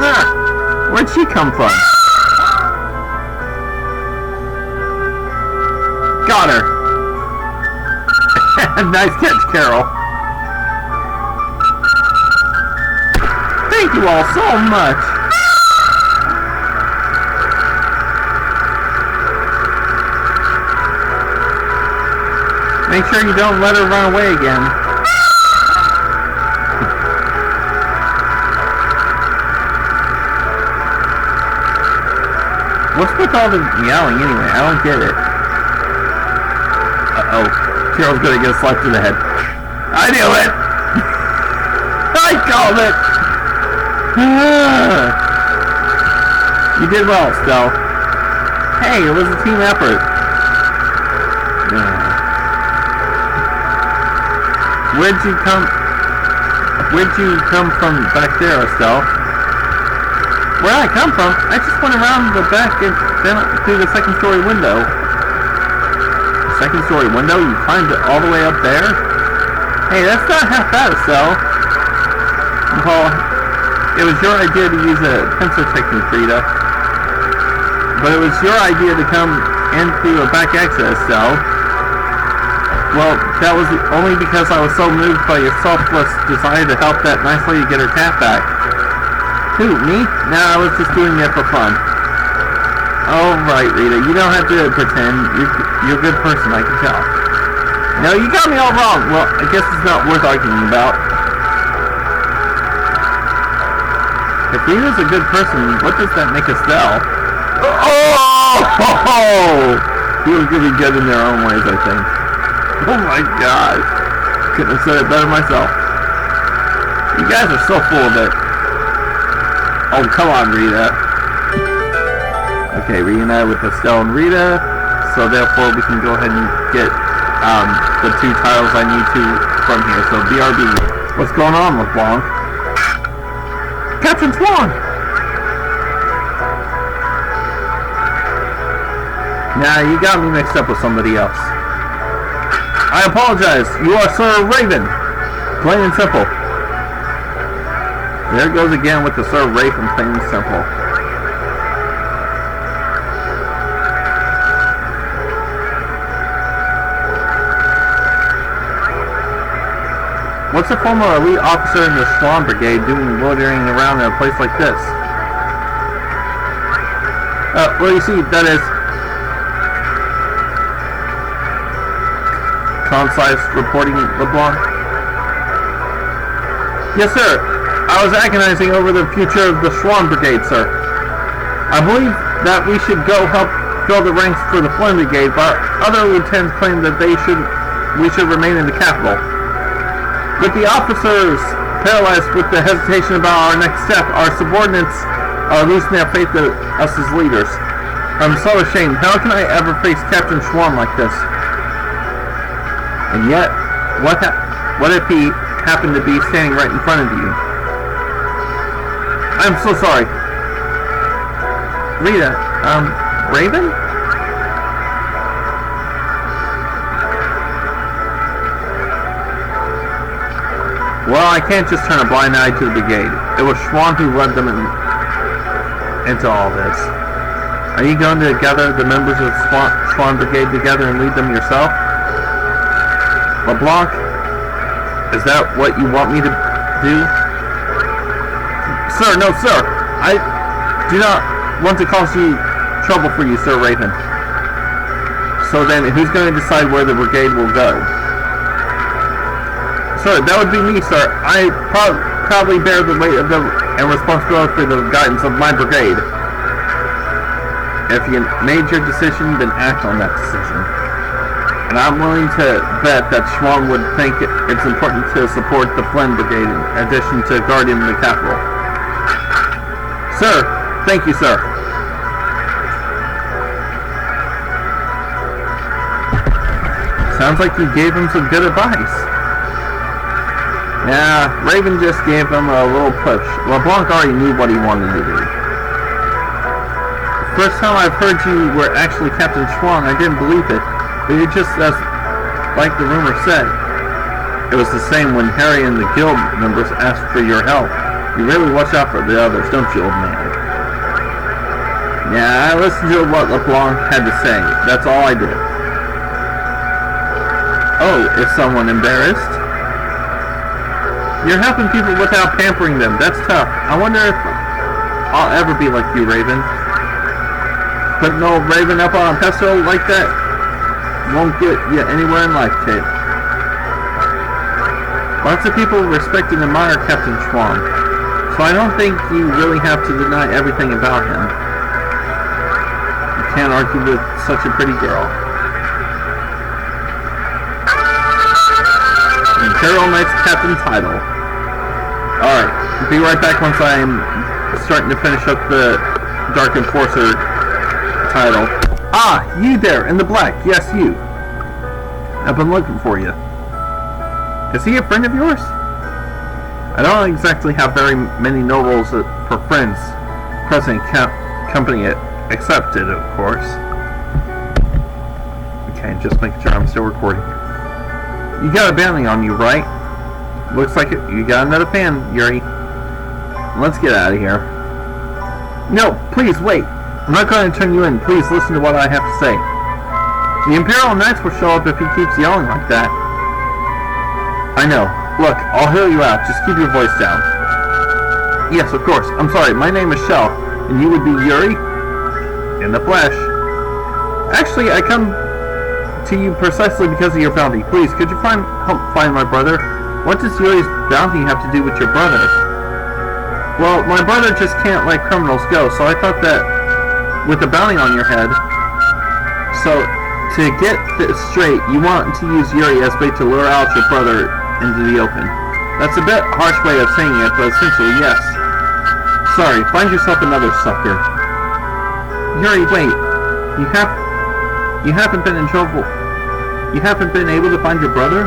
Ah, where'd she come from? Got her. Nice catch, Carol. Thank you all so much. Make sure you don't let her run away again. What's with all the yelling anyway? I don't get it. Uh-oh. Carol's gonna get slapped in the head. I knew it! I called it! You did well, Stell. Hey, it was a team effort. Where'd you come from back there, Estelle? Where I come from? I just went around the back and then through the second story window. Second story window? You climbed it all the way up there? Hey, that's not half bad, Estelle. Well, it was your idea to use a pincer technique, Rita. But it was your idea to come in through a back exit, Estelle. Well, that was only because I was so moved by your selfless desire to help that nice lady get her cat back. Who, me? Nah, I was just doing it for fun. Alright, Rita, you don't have to pretend. You're a good person, I can tell. No, you got me all wrong. Well, I guess it's not worth arguing about. If Rita's a good person, what does that make Estelle? Oh! He was really good in their own ways, I think. Oh my god. Couldn't have said it better myself. You guys are so full of it. Oh, come on, Rita. Okay, reunite with Estelle and Rita. So therefore we can go ahead and get the 2 tiles I need to from here. So BRB. What's going on, LeBlanc? Captain Swan! Nah, you got me mixed up with somebody else. I apologize. You are Sir Raven. Plain and simple. There it goes again with the Sir Raven, plain and simple. What's a former elite officer in the Swan Brigade doing loitering around in a place like this? Well, you see, that is concise reporting, LeBlanc. Yes, sir. I was agonizing over the future of the Swan Brigade, sir. I believe that we should go help fill the ranks for the Flame Brigade, but other lieutenants claim that we should remain in the capital. With the officers paralyzed with the hesitation about our next step, our subordinates are losing their faith in us as leaders. I'm so ashamed. How can I ever face Captain Schwarm like this? And yet, what if he happened to be standing right in front of you? I'm so sorry. Rita, Raven? Well, I can't just turn a blind eye to the brigade. It was Schwan who led them into all this. Are you going to gather the members of Schwan Brigade together and lead them yourself? LeBlanc, is that what you want me to do? Sir, no, sir. I do not want to cause you trouble for you, Sir Raven. So then, who's going to decide where the brigade will go? Sir, that would be me, sir. I proudly bear the weight of and responsibility for the guidance of my brigade. If you made your decision, then act on that decision. And I'm willing to bet that Schwan would think it's important to support the Flynn Brigade in addition to guarding the capital. Sir, thank you, sir. Sounds like you gave him some good advice. Yeah, Raven just gave him a little push. LeBlanc already knew what he wanted to do. The first time I've heard you were actually Captain Schwan, I didn't believe it. But you're just as like the rumor said. It was the same when Harry and the guild members asked for your help. You really watch out for the others, don't you, old man? Yeah, I listened to what LeBlanc had to say. That's all I did. Oh, is someone embarrassed? You're helping people without pampering them. That's tough. I wonder if I'll ever be like you, Raven. Putting old Raven up on a pedestal like that won't get you anywhere in life, kid. Lots of people respect and admire Captain Schwan, so I don't think you really have to deny everything about him. You can't argue with such a pretty girl. Imperial Knight's Captain title. Alright, be right back once I'm starting to finish up the Dark Enforcer title. Ah, you there, in the black. Yes, you. I've been looking for you. Is he a friend of yours? I don't exactly have very many nobles for friends. Present company accepted, of course. Okay, just making sure I'm still recording. You got a bounty on you, right? Looks like it. You got another fan, Yuri. Let's get out of here. No, please, wait. I'm not going to turn you in. Please listen to what I have to say. The Imperial Knights will show up if he keeps yelling like that. I know. Look, I'll hear you out. Just keep your voice down. Yes, of course. I'm sorry. My name is Shell, and you would be Yuri? In the flesh. Actually, I come to you precisely because of your bounty. Please, could you help find my brother? What does Yuri's bounty have to do with your brother? Well, my brother just can't let criminals go, so I thought that with a bounty on your head. So, to get this straight, you want to use Yuri as bait to lure out your brother into the open. That's a bit harsh way of saying it, but essentially, yes. Sorry, find yourself another sucker. Yuri, wait. You haven't been in trouble. You haven't been able to find your brother?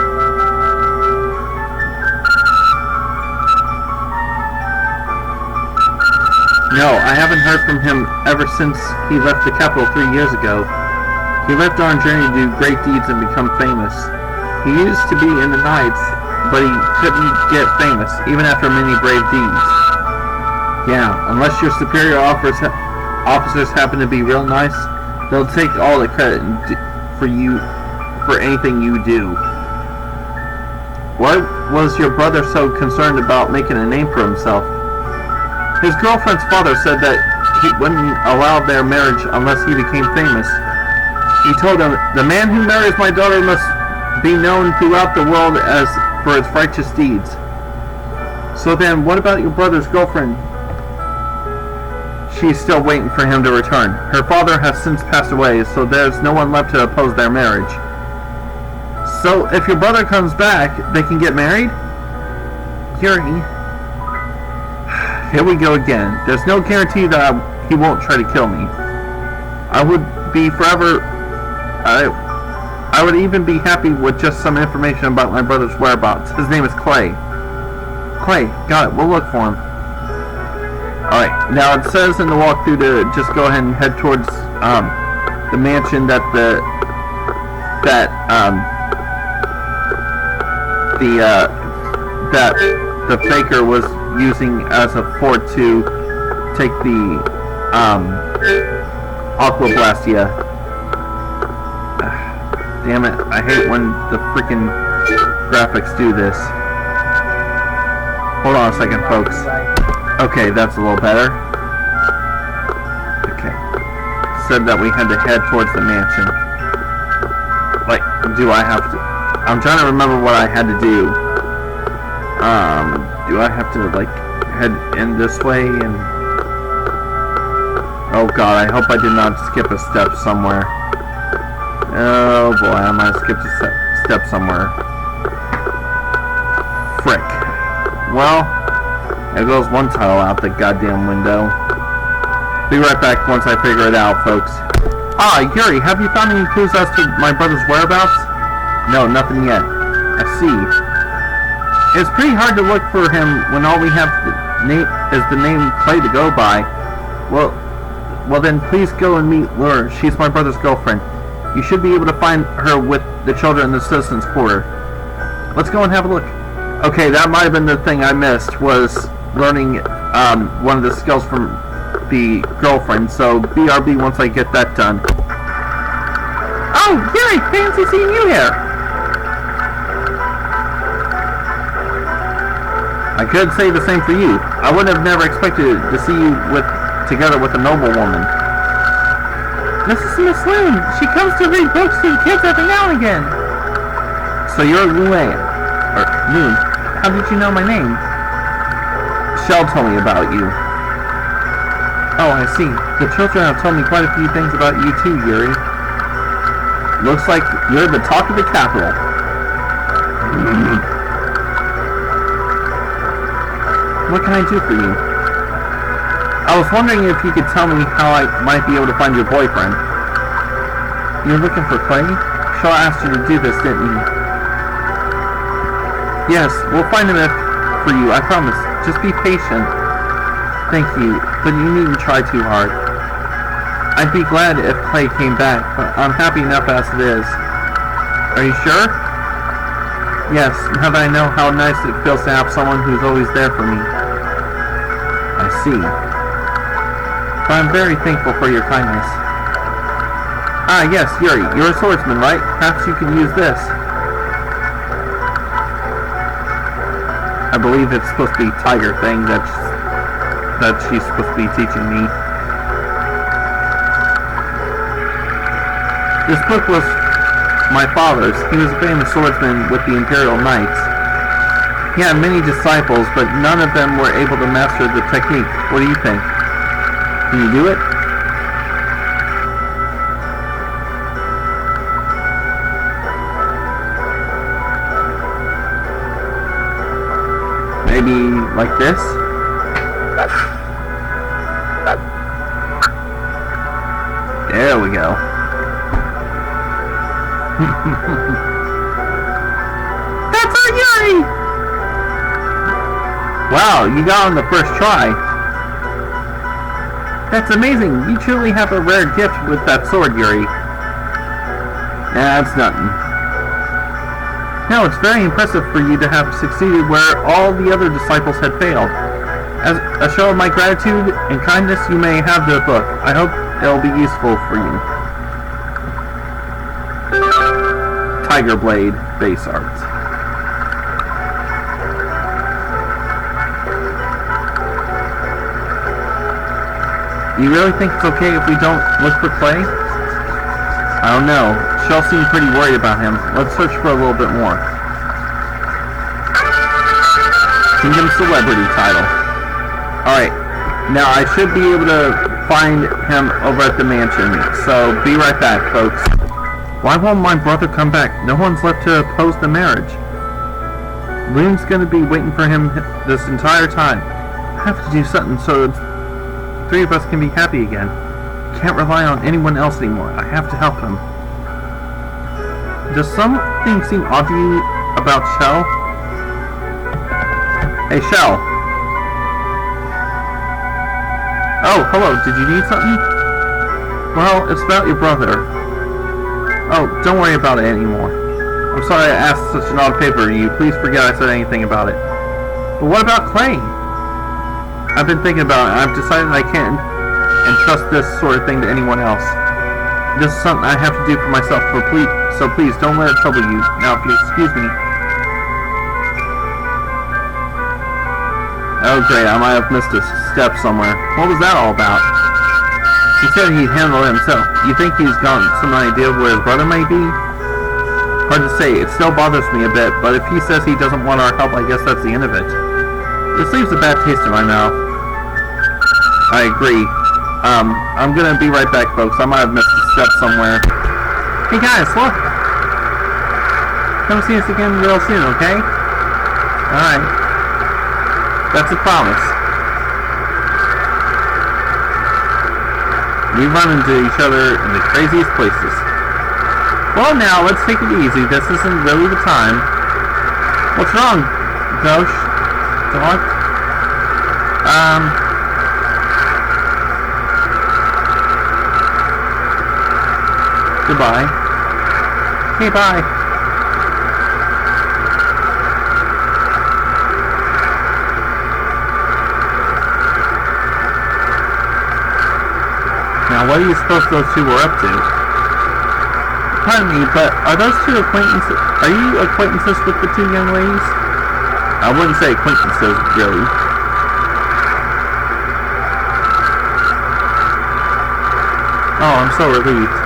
No, I haven't heard from him ever since he left the capital 3 years ago. He left on a journey to do great deeds and become famous. He used to be in the Knights, but he couldn't get famous, even after many brave deeds. Yeah, unless your superior officers happen to be real nice, they'll take all the credit for you for anything you do. Why was your brother so concerned about making a name for himself? His girlfriend's father said that he wouldn't allow their marriage unless he became famous. He told him, the man who marries my daughter must be known throughout the world as for his righteous deeds. So then, what about your brother's girlfriend? She's still waiting for him to return. Her father has since passed away, so there's no one left to oppose their marriage. So, if your brother comes back, they can get married? Yuri. Here we go again. There's no guarantee that he won't try to kill me. I would be forever... I would even be happy with just some information about my brother's whereabouts. His name is Clay. Clay, got it. We'll look for him. Alright, now it says in the walkthrough to just go ahead and head towards the mansion that the faker was using as a fort to take the Aqua Blastia. Damn it, I hate when the freaking graphics do this. Hold on a second, folks. Okay, that's a little better. said that we had to head towards the mansion. Like, do I have to... I'm trying to remember what I had to do. Do I have to, like, head in this way and... Oh god, I hope I did not skip a step somewhere. Oh boy, I might have skipped a step somewhere. Frick. Well, there goes one tile out the goddamn window. Be right back once I figure it out, folks. Ah, Yuri, have you found any clues as to my brother's whereabouts? No, nothing yet. I see. It's pretty hard to look for him when all we have is the name Clay to go by. Well then, please go and meet Lure. She's my brother's girlfriend. You should be able to find her with the children in the citizens' quarter. Let's go and have a look. Okay, that might have been the thing I missed, was learning one of the skills from the girlfriend. So BRB once I get that done. Oh, Yuri, fancy seeing you here. I could say the same for you. I would have never expected to see you together with a noble woman. This is Miss Loon. She comes to read books to the kids every now and again. So you're Loon. How did you know my name? Shell told me about you. Oh, I see. The children have told me quite a few things about you too, Yuri. Looks like you're the talk of the capital. What can I do for you? I was wondering if you could tell me how I might be able to find your boyfriend. You're looking for Clay? Shaw asked you to do this, didn't you? Yes, we'll find him for you, I promise. Just be patient. Thank you, but you needn't try too hard. I'd be glad if Clay came back, but I'm happy enough as it is. Are you sure? Yes, now that I know how nice it feels to have someone who's always there for me. I see. But I'm very thankful for your kindness. Ah, yes, Yuri, you're a swordsman, right? Perhaps you can use this. I believe it's supposed to be Tiger thing that she's supposed to be teaching me. This book was my father's. He was a famous swordsman with the Imperial Knights. He had many disciples, but none of them were able to master the technique. What do you think? Can you do it? Maybe like this? There we go. That's our Yuri! Wow, you got on the first try. That's amazing. You truly have a rare gift with that sword, Yuri. That's nothing. No, it's very impressive for you to have succeeded where all the other disciples had failed. As a show of my gratitude and kindness, you may have the book. I hope it'll be useful for you. Tiger Blade base art. You really think it's okay if we don't look for Clay? I don't know. Shell seemed pretty worried about him. Let's search for a little bit more. Kingdom Celebrity title. Alright. Now I should be able to find him over at the mansion. So be right back, folks. Why won't my brother come back? No one's left to oppose the marriage. Loon's gonna be waiting for him this entire time. I have to do something so the three of us can be happy again. Can't rely on anyone else anymore. I have to help him. Does something seem odd to you about Shell? Hey, Shell. Oh, hello. Did you need something? Well, it's about your brother. Oh, don't worry about it anymore. I'm sorry I asked such an odd favor of you. Please forget I said anything about it. But what about Clay? I've been thinking about it. I've decided I can't entrust this sort of thing to anyone else. This is something I have to do for myself, so please don't let it trouble you. Now, if you excuse me. Oh great, I might have missed a step somewhere. What was that all about? He said he'd handle it himself. You think he's got some idea of where his brother might be? Hard to say. It still bothers me a bit, but if he says he doesn't want our help, I guess that's the end of it. This leaves a bad taste in my mouth. I agree. I'm gonna be right back, folks. I might have missed a step somewhere. Hey guys, look! Come see us again real soon, okay? Alright. That's a promise. We run into each other in the craziest places. Well now, let's take it easy. This isn't really the time. What's wrong, Ghosh? Dog? Goodbye. Okay, bye. Now, what do you suppose those two were up to? Pardon me, but are those two acquaintances? Are you acquaintances with the two young ladies? I wouldn't say acquaintances, really. Oh, I'm so relieved.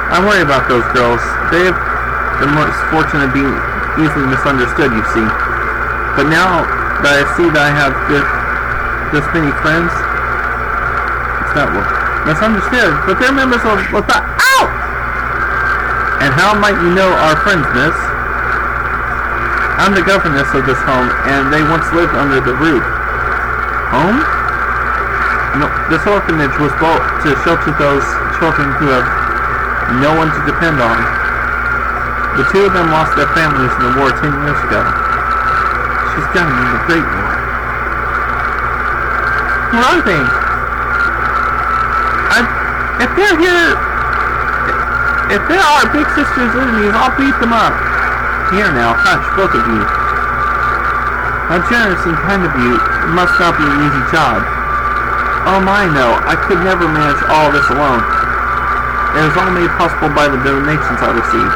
I worry about those girls. They've been more fortunate being easily misunderstood, you see. But now that I see that I have this many friends, it's not misunderstood, but they're members of Ow! And how might you know our friends, miss? I'm the governess of this home, and they once lived under the roof. Home? No, this orphanage was built to shelter those children who have no one to depend on. The two of them lost their families in the war 10 years ago. She's got them in the Great War. Where are they? If they're here, if they are Big Sister's enemies, I'll beat them up. Here now, hush, both of you. How generous and kind of you. It must not be an easy job. Oh my, no, I could never manage all this alone. It is all made possible by the donations I receive.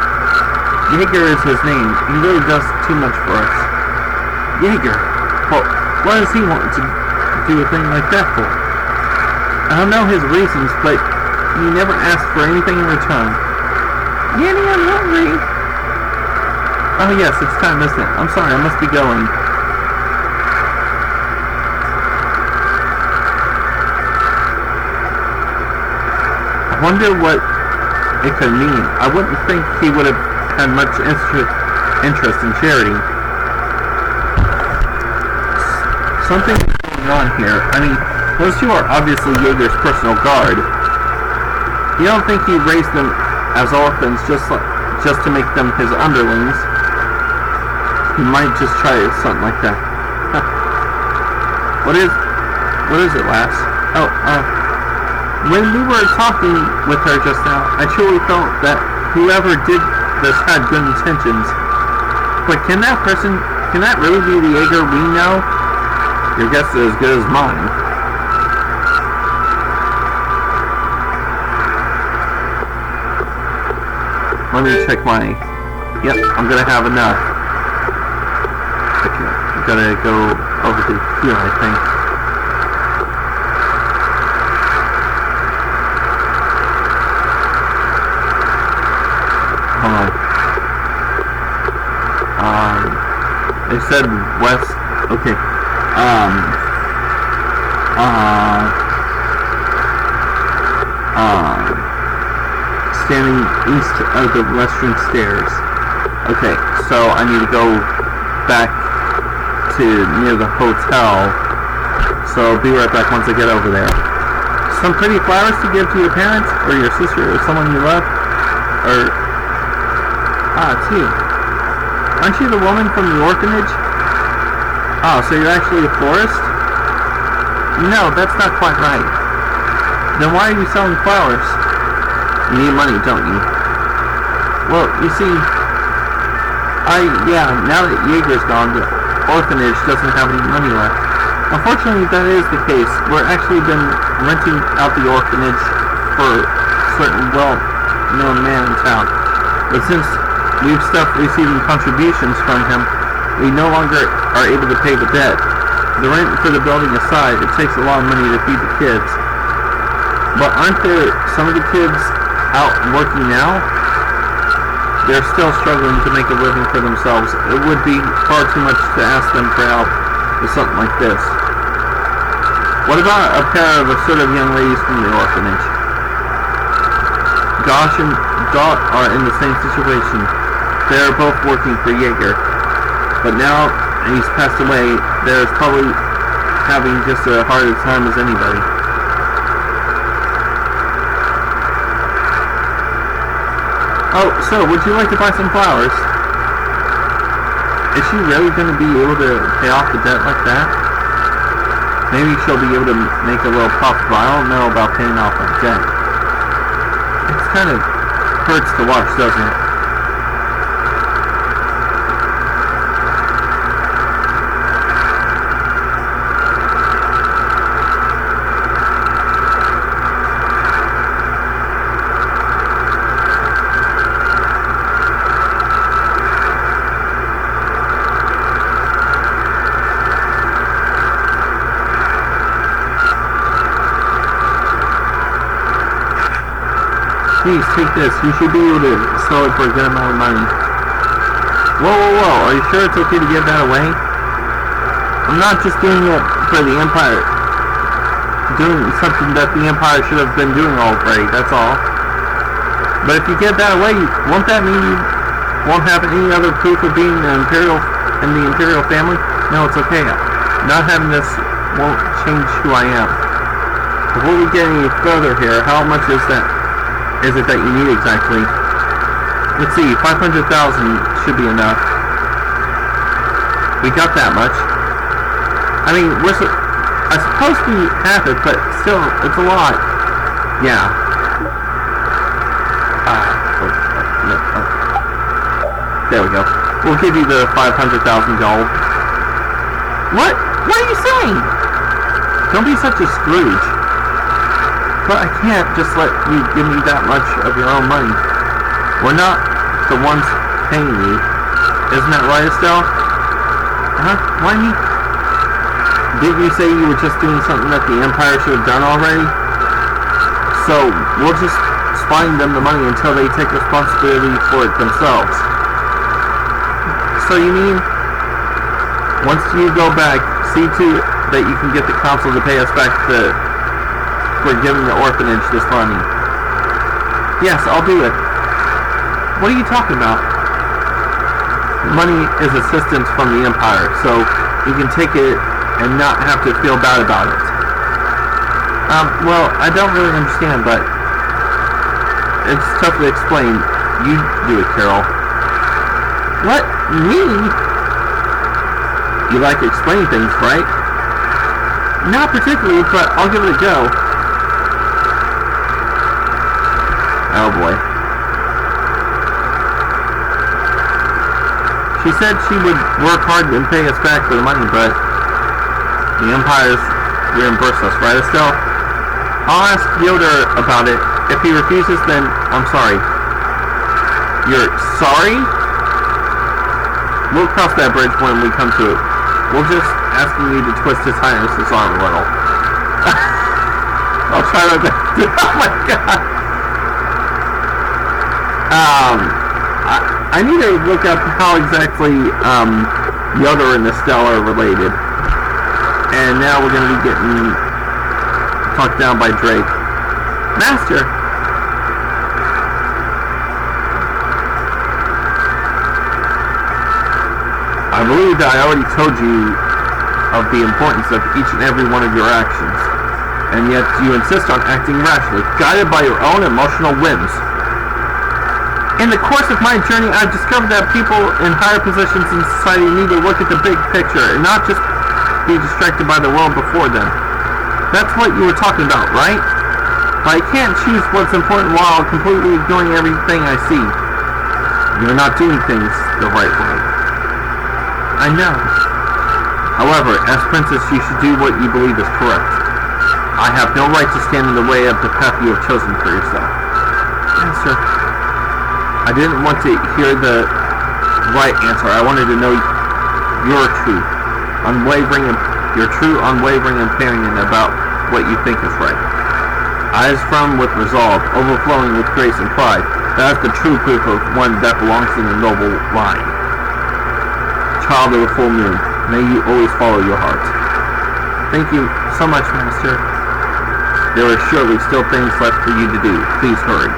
Jaeger is his name. He really does too much for us. Jaeger? Well, what does he want to do a thing like that for? I don't know his reasons, but he never asked for anything in return. Yanny, I'm hungry. Oh yes, it's time, isn't it? I'm sorry, I must be going. I wonder what it could mean. I wouldn't think he would have had much interest in charity. Something is going on here. I mean, those two are obviously Jaeger's personal guard. You don't think he raised them as orphans just to make them his underlings? He might just try something like that. What is it, lass? Oh, when we were talking with her just now, I truly felt that whoever did this had good intentions. But can that really be the Jaeger we know? Your guess is as good as mine. Let me check my... Yep, I'm gonna have enough. Okay, I'm gonna go over to here, I think. They said west. Okay. Standing east of the western stairs. Okay, so I need to go back to near the hotel. So I'll be right back once I get over there. Some pretty flowers to give to your parents, or your sister, or someone you love, or it's you. Aren't you the woman from the orphanage? Oh, so you're actually a florist? No, that's not quite right. Then why are you selling flowers? You need money, don't you? Well, you see, now that Jaeger's gone, the orphanage doesn't have any money left. Unfortunately, that is the case. We're actually been renting out the orphanage for a certain well-known man in town. But since we've stopped receiving contributions from him, we no longer are able to pay the debt. the rent for the building aside, it takes a lot of money to feed the kids. But aren't there some of the kids out working now? They're still struggling to make a living for themselves. It would be far too much to ask them for help with something like this. What about a pair of assertive young ladies from the orphanage? Josh and Dot are in the same situation. They are both working for Jaeger. But now he's passed away, they're probably having just as hard a time as anybody. Oh, so would you like to buy some flowers? Is she really going to be able to pay off the debt like that? Maybe she'll be able to make a little profit, but I don't know about paying off a debt. It kind of hurts to watch, doesn't it? Please, take this. You should be able to sell it for a good amount of money. Whoa, whoa, whoa. Are you sure it's okay to give that away? I'm not just doing it for the Empire. Doing something that the Empire should have been doing already, that's all. But if you give that away, won't that mean you won't have any other proof of being an Imperial in the Imperial family? No, it's okay. Not having this won't change who I am. Before we get any further here, how much is it that you need exactly? Let's see, 500,000 should be enough. We got that much. I mean, I suppose we have it, but still, it's a lot. Yeah. There we go. We'll give you the 500,000 gold. What? What are you saying? Don't be such a Scrooge. But I can't just let you give me that much of your own money. We're not the ones paying you. Isn't that right, Estelle? Huh? Why me? Didn't you say you were just doing something that the Empire should have done already? So, we'll just fine them the money until they take responsibility for it themselves. So you mean, once you go back, see to that you can get the council to pay us back for giving the orphanage this money. Yes, I'll do it. What are you talking about? Money is assistance from the Empire, so you can take it and not have to feel bad about it. Well, I don't really understand, but it's tough to explain. You do it, Carol. What? Me? You like explaining things, right? Not particularly, but I'll give it a go. Oh boy. She said she would work hard and pay us back for the money, but the Empire's reimbursed us, right, Estelle? I'll ask Yoda about it. If he refuses, then I'm sorry. You're sorry? We'll cross that bridge when we come to it. We're just asking you to twist His Highness's arm a little. I'll try my best. Oh my god! I need to look up how exactly Yoda and Estelle are related. And now we're going to be getting talked down by Drake. Master! I believe that I already told you of the importance of each and every one of your actions. And yet you insist on acting rashly, guided by your own emotional whims. In the course of my journey, I've discovered that people in higher positions in society need to look at the big picture and not just be distracted by the world before them. That's what you were talking about, right? But I can't choose what's important while completely ignoring everything I see. You're not doing things the right way. I know. However, as princess, you should do what you believe is correct. I have no right to stand in the way of the path you have chosen for yourself. Master, I didn't want to hear the right answer. I wanted to know your truth, unwavering your true unwavering opinion about what you think is right. Eyes firm with resolve, overflowing with grace and pride. That is the true proof of one that belongs in the noble line. Child of the full moon, may you always follow your heart. Thank you so much, Master. There are surely still things left for you to do. Please hurry.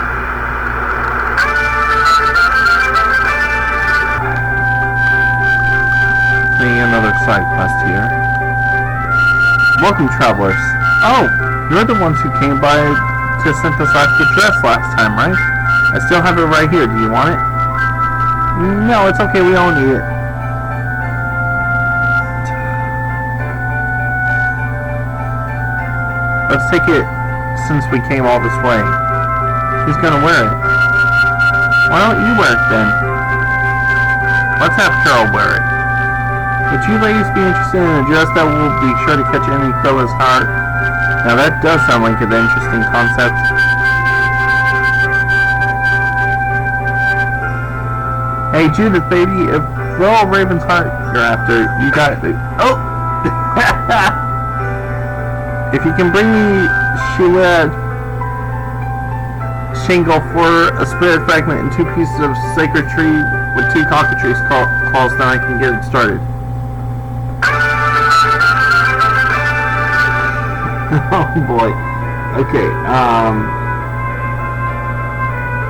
Another side quest here. Welcome, travelers. Oh, you're the ones who came by to synthesize the dress last time, right? I still have it right here. Do you want it? No, it's okay. We don't need it. Let's take it since we came all this way. Who's gonna wear it? Why don't you wear it then? Let's have Carol wear it. Would you ladies be interested in a dress that will be sure to catch any fella's heart? Now that does sound like an interesting concept. Hey Judith, baby, if Will Raven's heart you're after, you got it. Oh! If you can bring me Sheila Shingle for a spirit fragment and 2 pieces of sacred tree with 2 cockatrice claws, then I can get it started. Oh boy. Okay,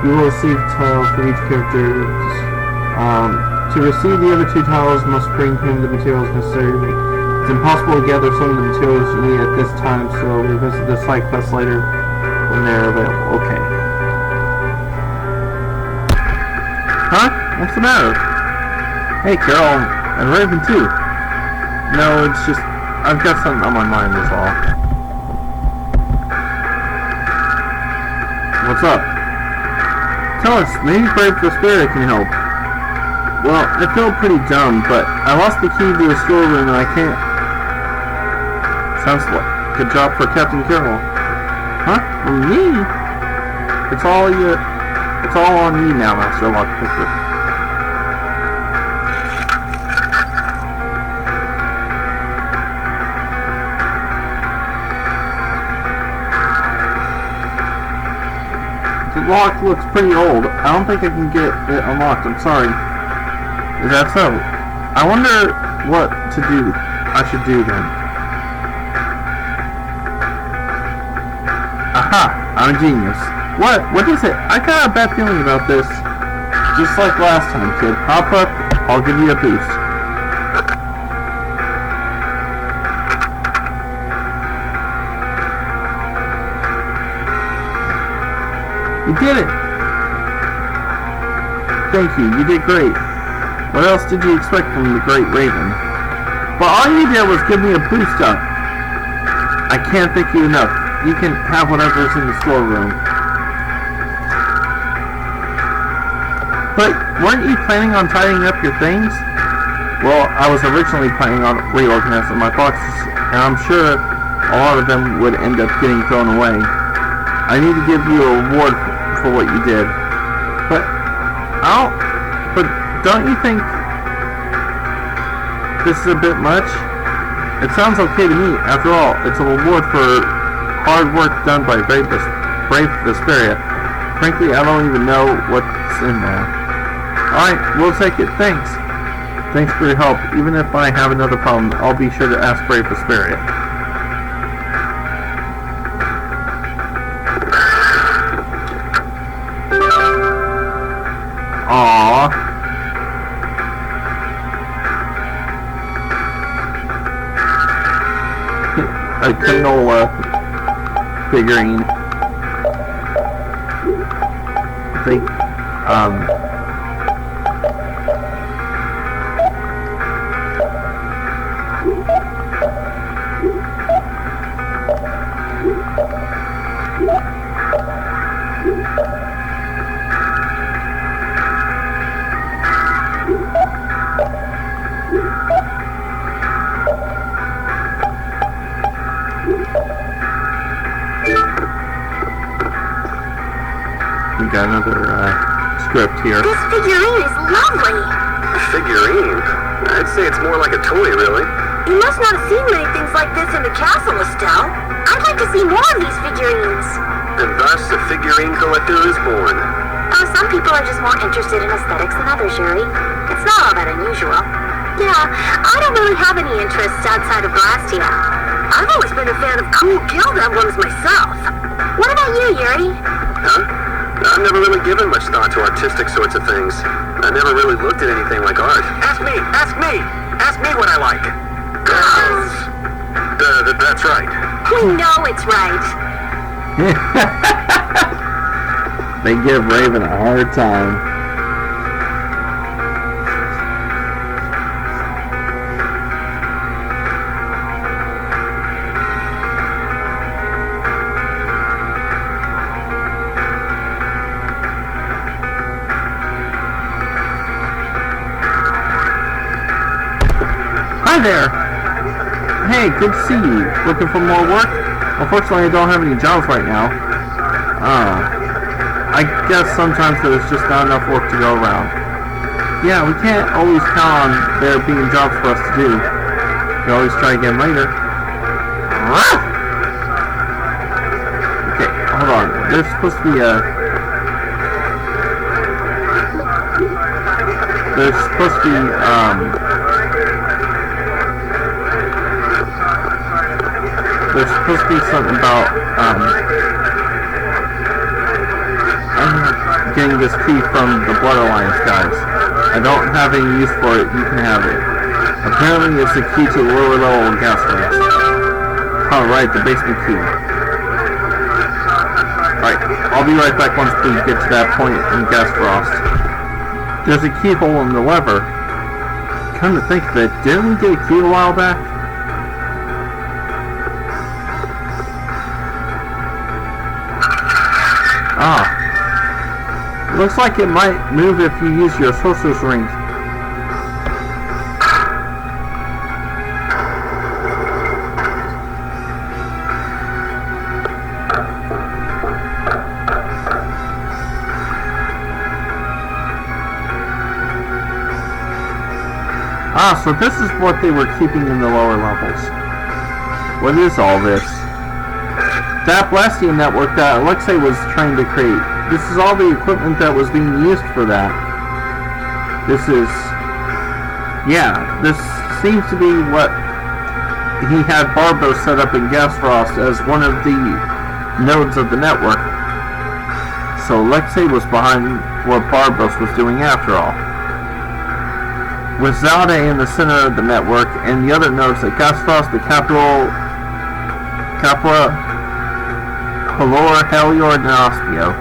you will receive tiles for each character. To receive the other 2 tiles, must bring him the materials necessary. It's impossible to gather some of the materials you need at this time, so revisit the side quest later when they're available. Okay. Huh? What's the matter? Hey, Carol, and Raven too. No, it's just, I've got something on my mind is all. What's up? Tell us, maybe Brave Vesperia can help. Well, I feel pretty dumb, but I lost the key to the storeroom and I can't... Sounds like a job for Captain Carroll. Huh? For me? It's all on you now, Master Lockpicker. The lock looks pretty old. I don't think I can get it unlocked. I'm sorry. Is that so? I wonder what I should do then. Aha! I'm a genius. What? What is it? I got a bad feeling about this. Just like last time, kid. Hop up. I'll give you a boost. You did it! Thank you, you did great. What else did you expect from the great Raven? But all you did was give me a boost up. I can't thank you enough. You can have whatever's in the storeroom. But weren't you planning on tidying up your things? Well, I was originally planning on reorganizing my boxes, and I'm sure a lot of them would end up getting thrown away. I need to give you a reward for what you did. But don't you think this is a bit much? It sounds okay to me. After all, it's a reward for hard work done by Brave Vesperia. Frankly, I don't even know what's in there. Alright, we'll take it. Thanks. Thanks for your help. Even if I have another problem, I'll be sure to ask Brave Vesperia. Aww. A canola figurine. I think, we got another script here. This figurine is lovely. A figurine? I'd say it's more like a toy, really. You must not have seen many things like this in the castle, Estelle. I'd like to see more of these figurines. And thus a figurine collector is born. Some people are just more interested in aesthetics than others, Yuri. It's not all that unusual. Yeah, I don't really have any interests outside of Blastia. I've always been a fan of cool guild emblems myself. What about you, Yuri? Huh? I've never really given much thought to artistic sorts of things. I never really looked at anything like art. Ask me! Ask me! Ask me what I like! Girls! That's right. We know it's right. They give Raven a hard time. Hi there! Hey, good to see you. Looking for more work? Unfortunately, I don't have any jobs right now. I guess sometimes there's just not enough work to go around. Yeah, we can't always count on there being jobs for us to do. We always try again later. Okay, hold on. There's supposed to be a... There's supposed to be, there's supposed to be something about, I'm getting this key from the Blood Alliance guys. I don't have any use for it, you can have it. Apparently it's the key to the lower level gas furnace. Alright, the basement key. Alright, I'll be right back once we get to that point in Gas Frost. There's a keyhole in the lever. Come to think of it, didn't we get a key a while back? Ah. Looks like it might move if you use your sorcerer's ring. Ah, so this is what they were keeping in the lower levels. What is all this? That Blastia network that Alexei was trying to create. This is all the equipment that was being used for that. This is... Yeah, this seems to be what he had Barbo set up in Gasfrost as one of the nodes of the network. So Alexei was behind what Barbos was doing after all. With Zaude in the center of the network and the other nodes at Gasfrost, the capital, Capra, Halor, Helior, and Ospio.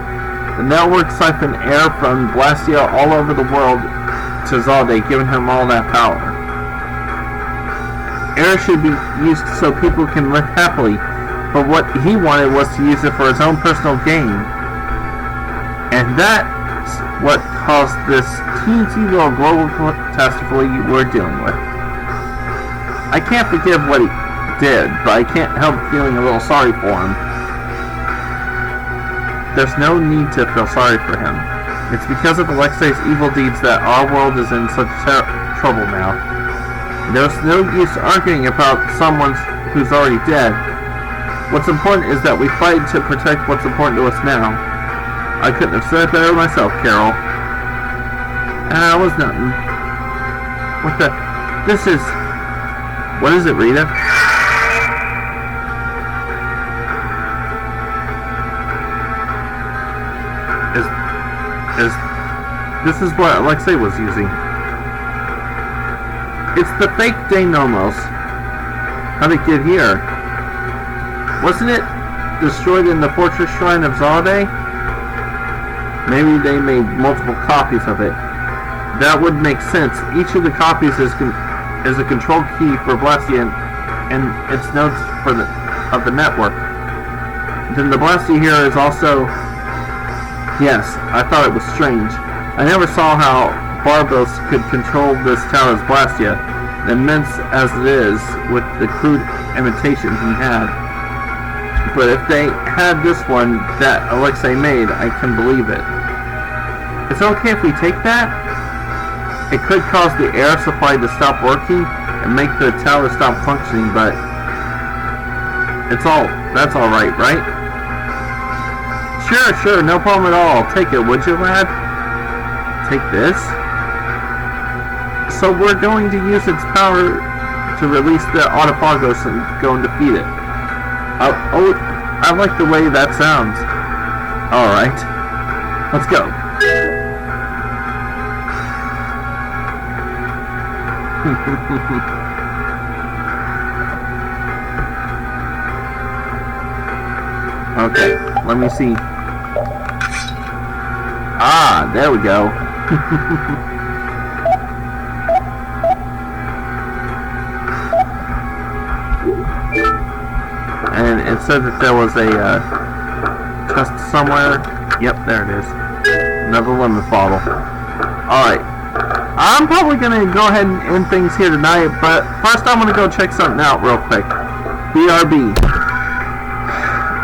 The network siphoned air from Blastia all over the world to Zaude, giving him all that power. Air should be used so people can live happily, but what he wanted was to use it for his own personal gain. And that's what caused this teensy little global catastrophe we're dealing with. I can't forgive what he did, but I can't help feeling a little sorry for him. There's no need to feel sorry for him. It's because of Alexei's evil deeds that our world is in such trouble now. There's no use arguing about someone who's already dead. What's important is that we fight to protect what's important to us now. I couldn't have said it better myself, Carol. It was nothing. What the... This is... What is it, Rita? This is what Alexei was using. It's the fake Denomos. How'd it get here? Wasn't it destroyed in the Fortress Shrine of Zaude? Maybe they made multiple copies of it. That would make sense. Each of the copies is a control key for Blastia and its nodes of the network. Then the Blastia here is also... Yes, I thought it was strange. I never saw how Barbos could control this tower's Blastia, immense as it is, with the crude imitation he had. But if they had this one that Alexei made, I can believe it. Is it okay if we take that? it could cause the air supply to stop working and make the tower stop functioning, but that's alright, right? Sure, no problem at all. Take it, would you, lad? Take this? So we're going to use its power to release the autophagos and go and defeat it. Oh, I like the way that sounds. Alright. Let's go. Okay, let me see. Ah, there we go. And it said that there was a chest somewhere. Yep, there it is. Another lemon bottle. Alright. I'm probably going to go ahead and end things here tonight, but first I'm going to go check something out real quick. BRB.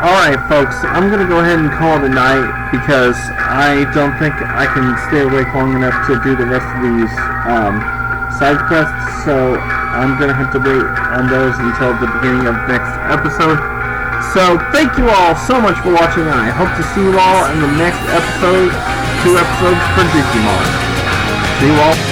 Alright, folks, I'm going to go ahead and call it a night because I don't think I can stay awake long enough to do the rest of these side quests, so I'm going to have to wait on those until the beginning of the next episode. So, thank you all so much for watching, and I hope to see you all in the next episode, 2 episodes for Digimon. See you all.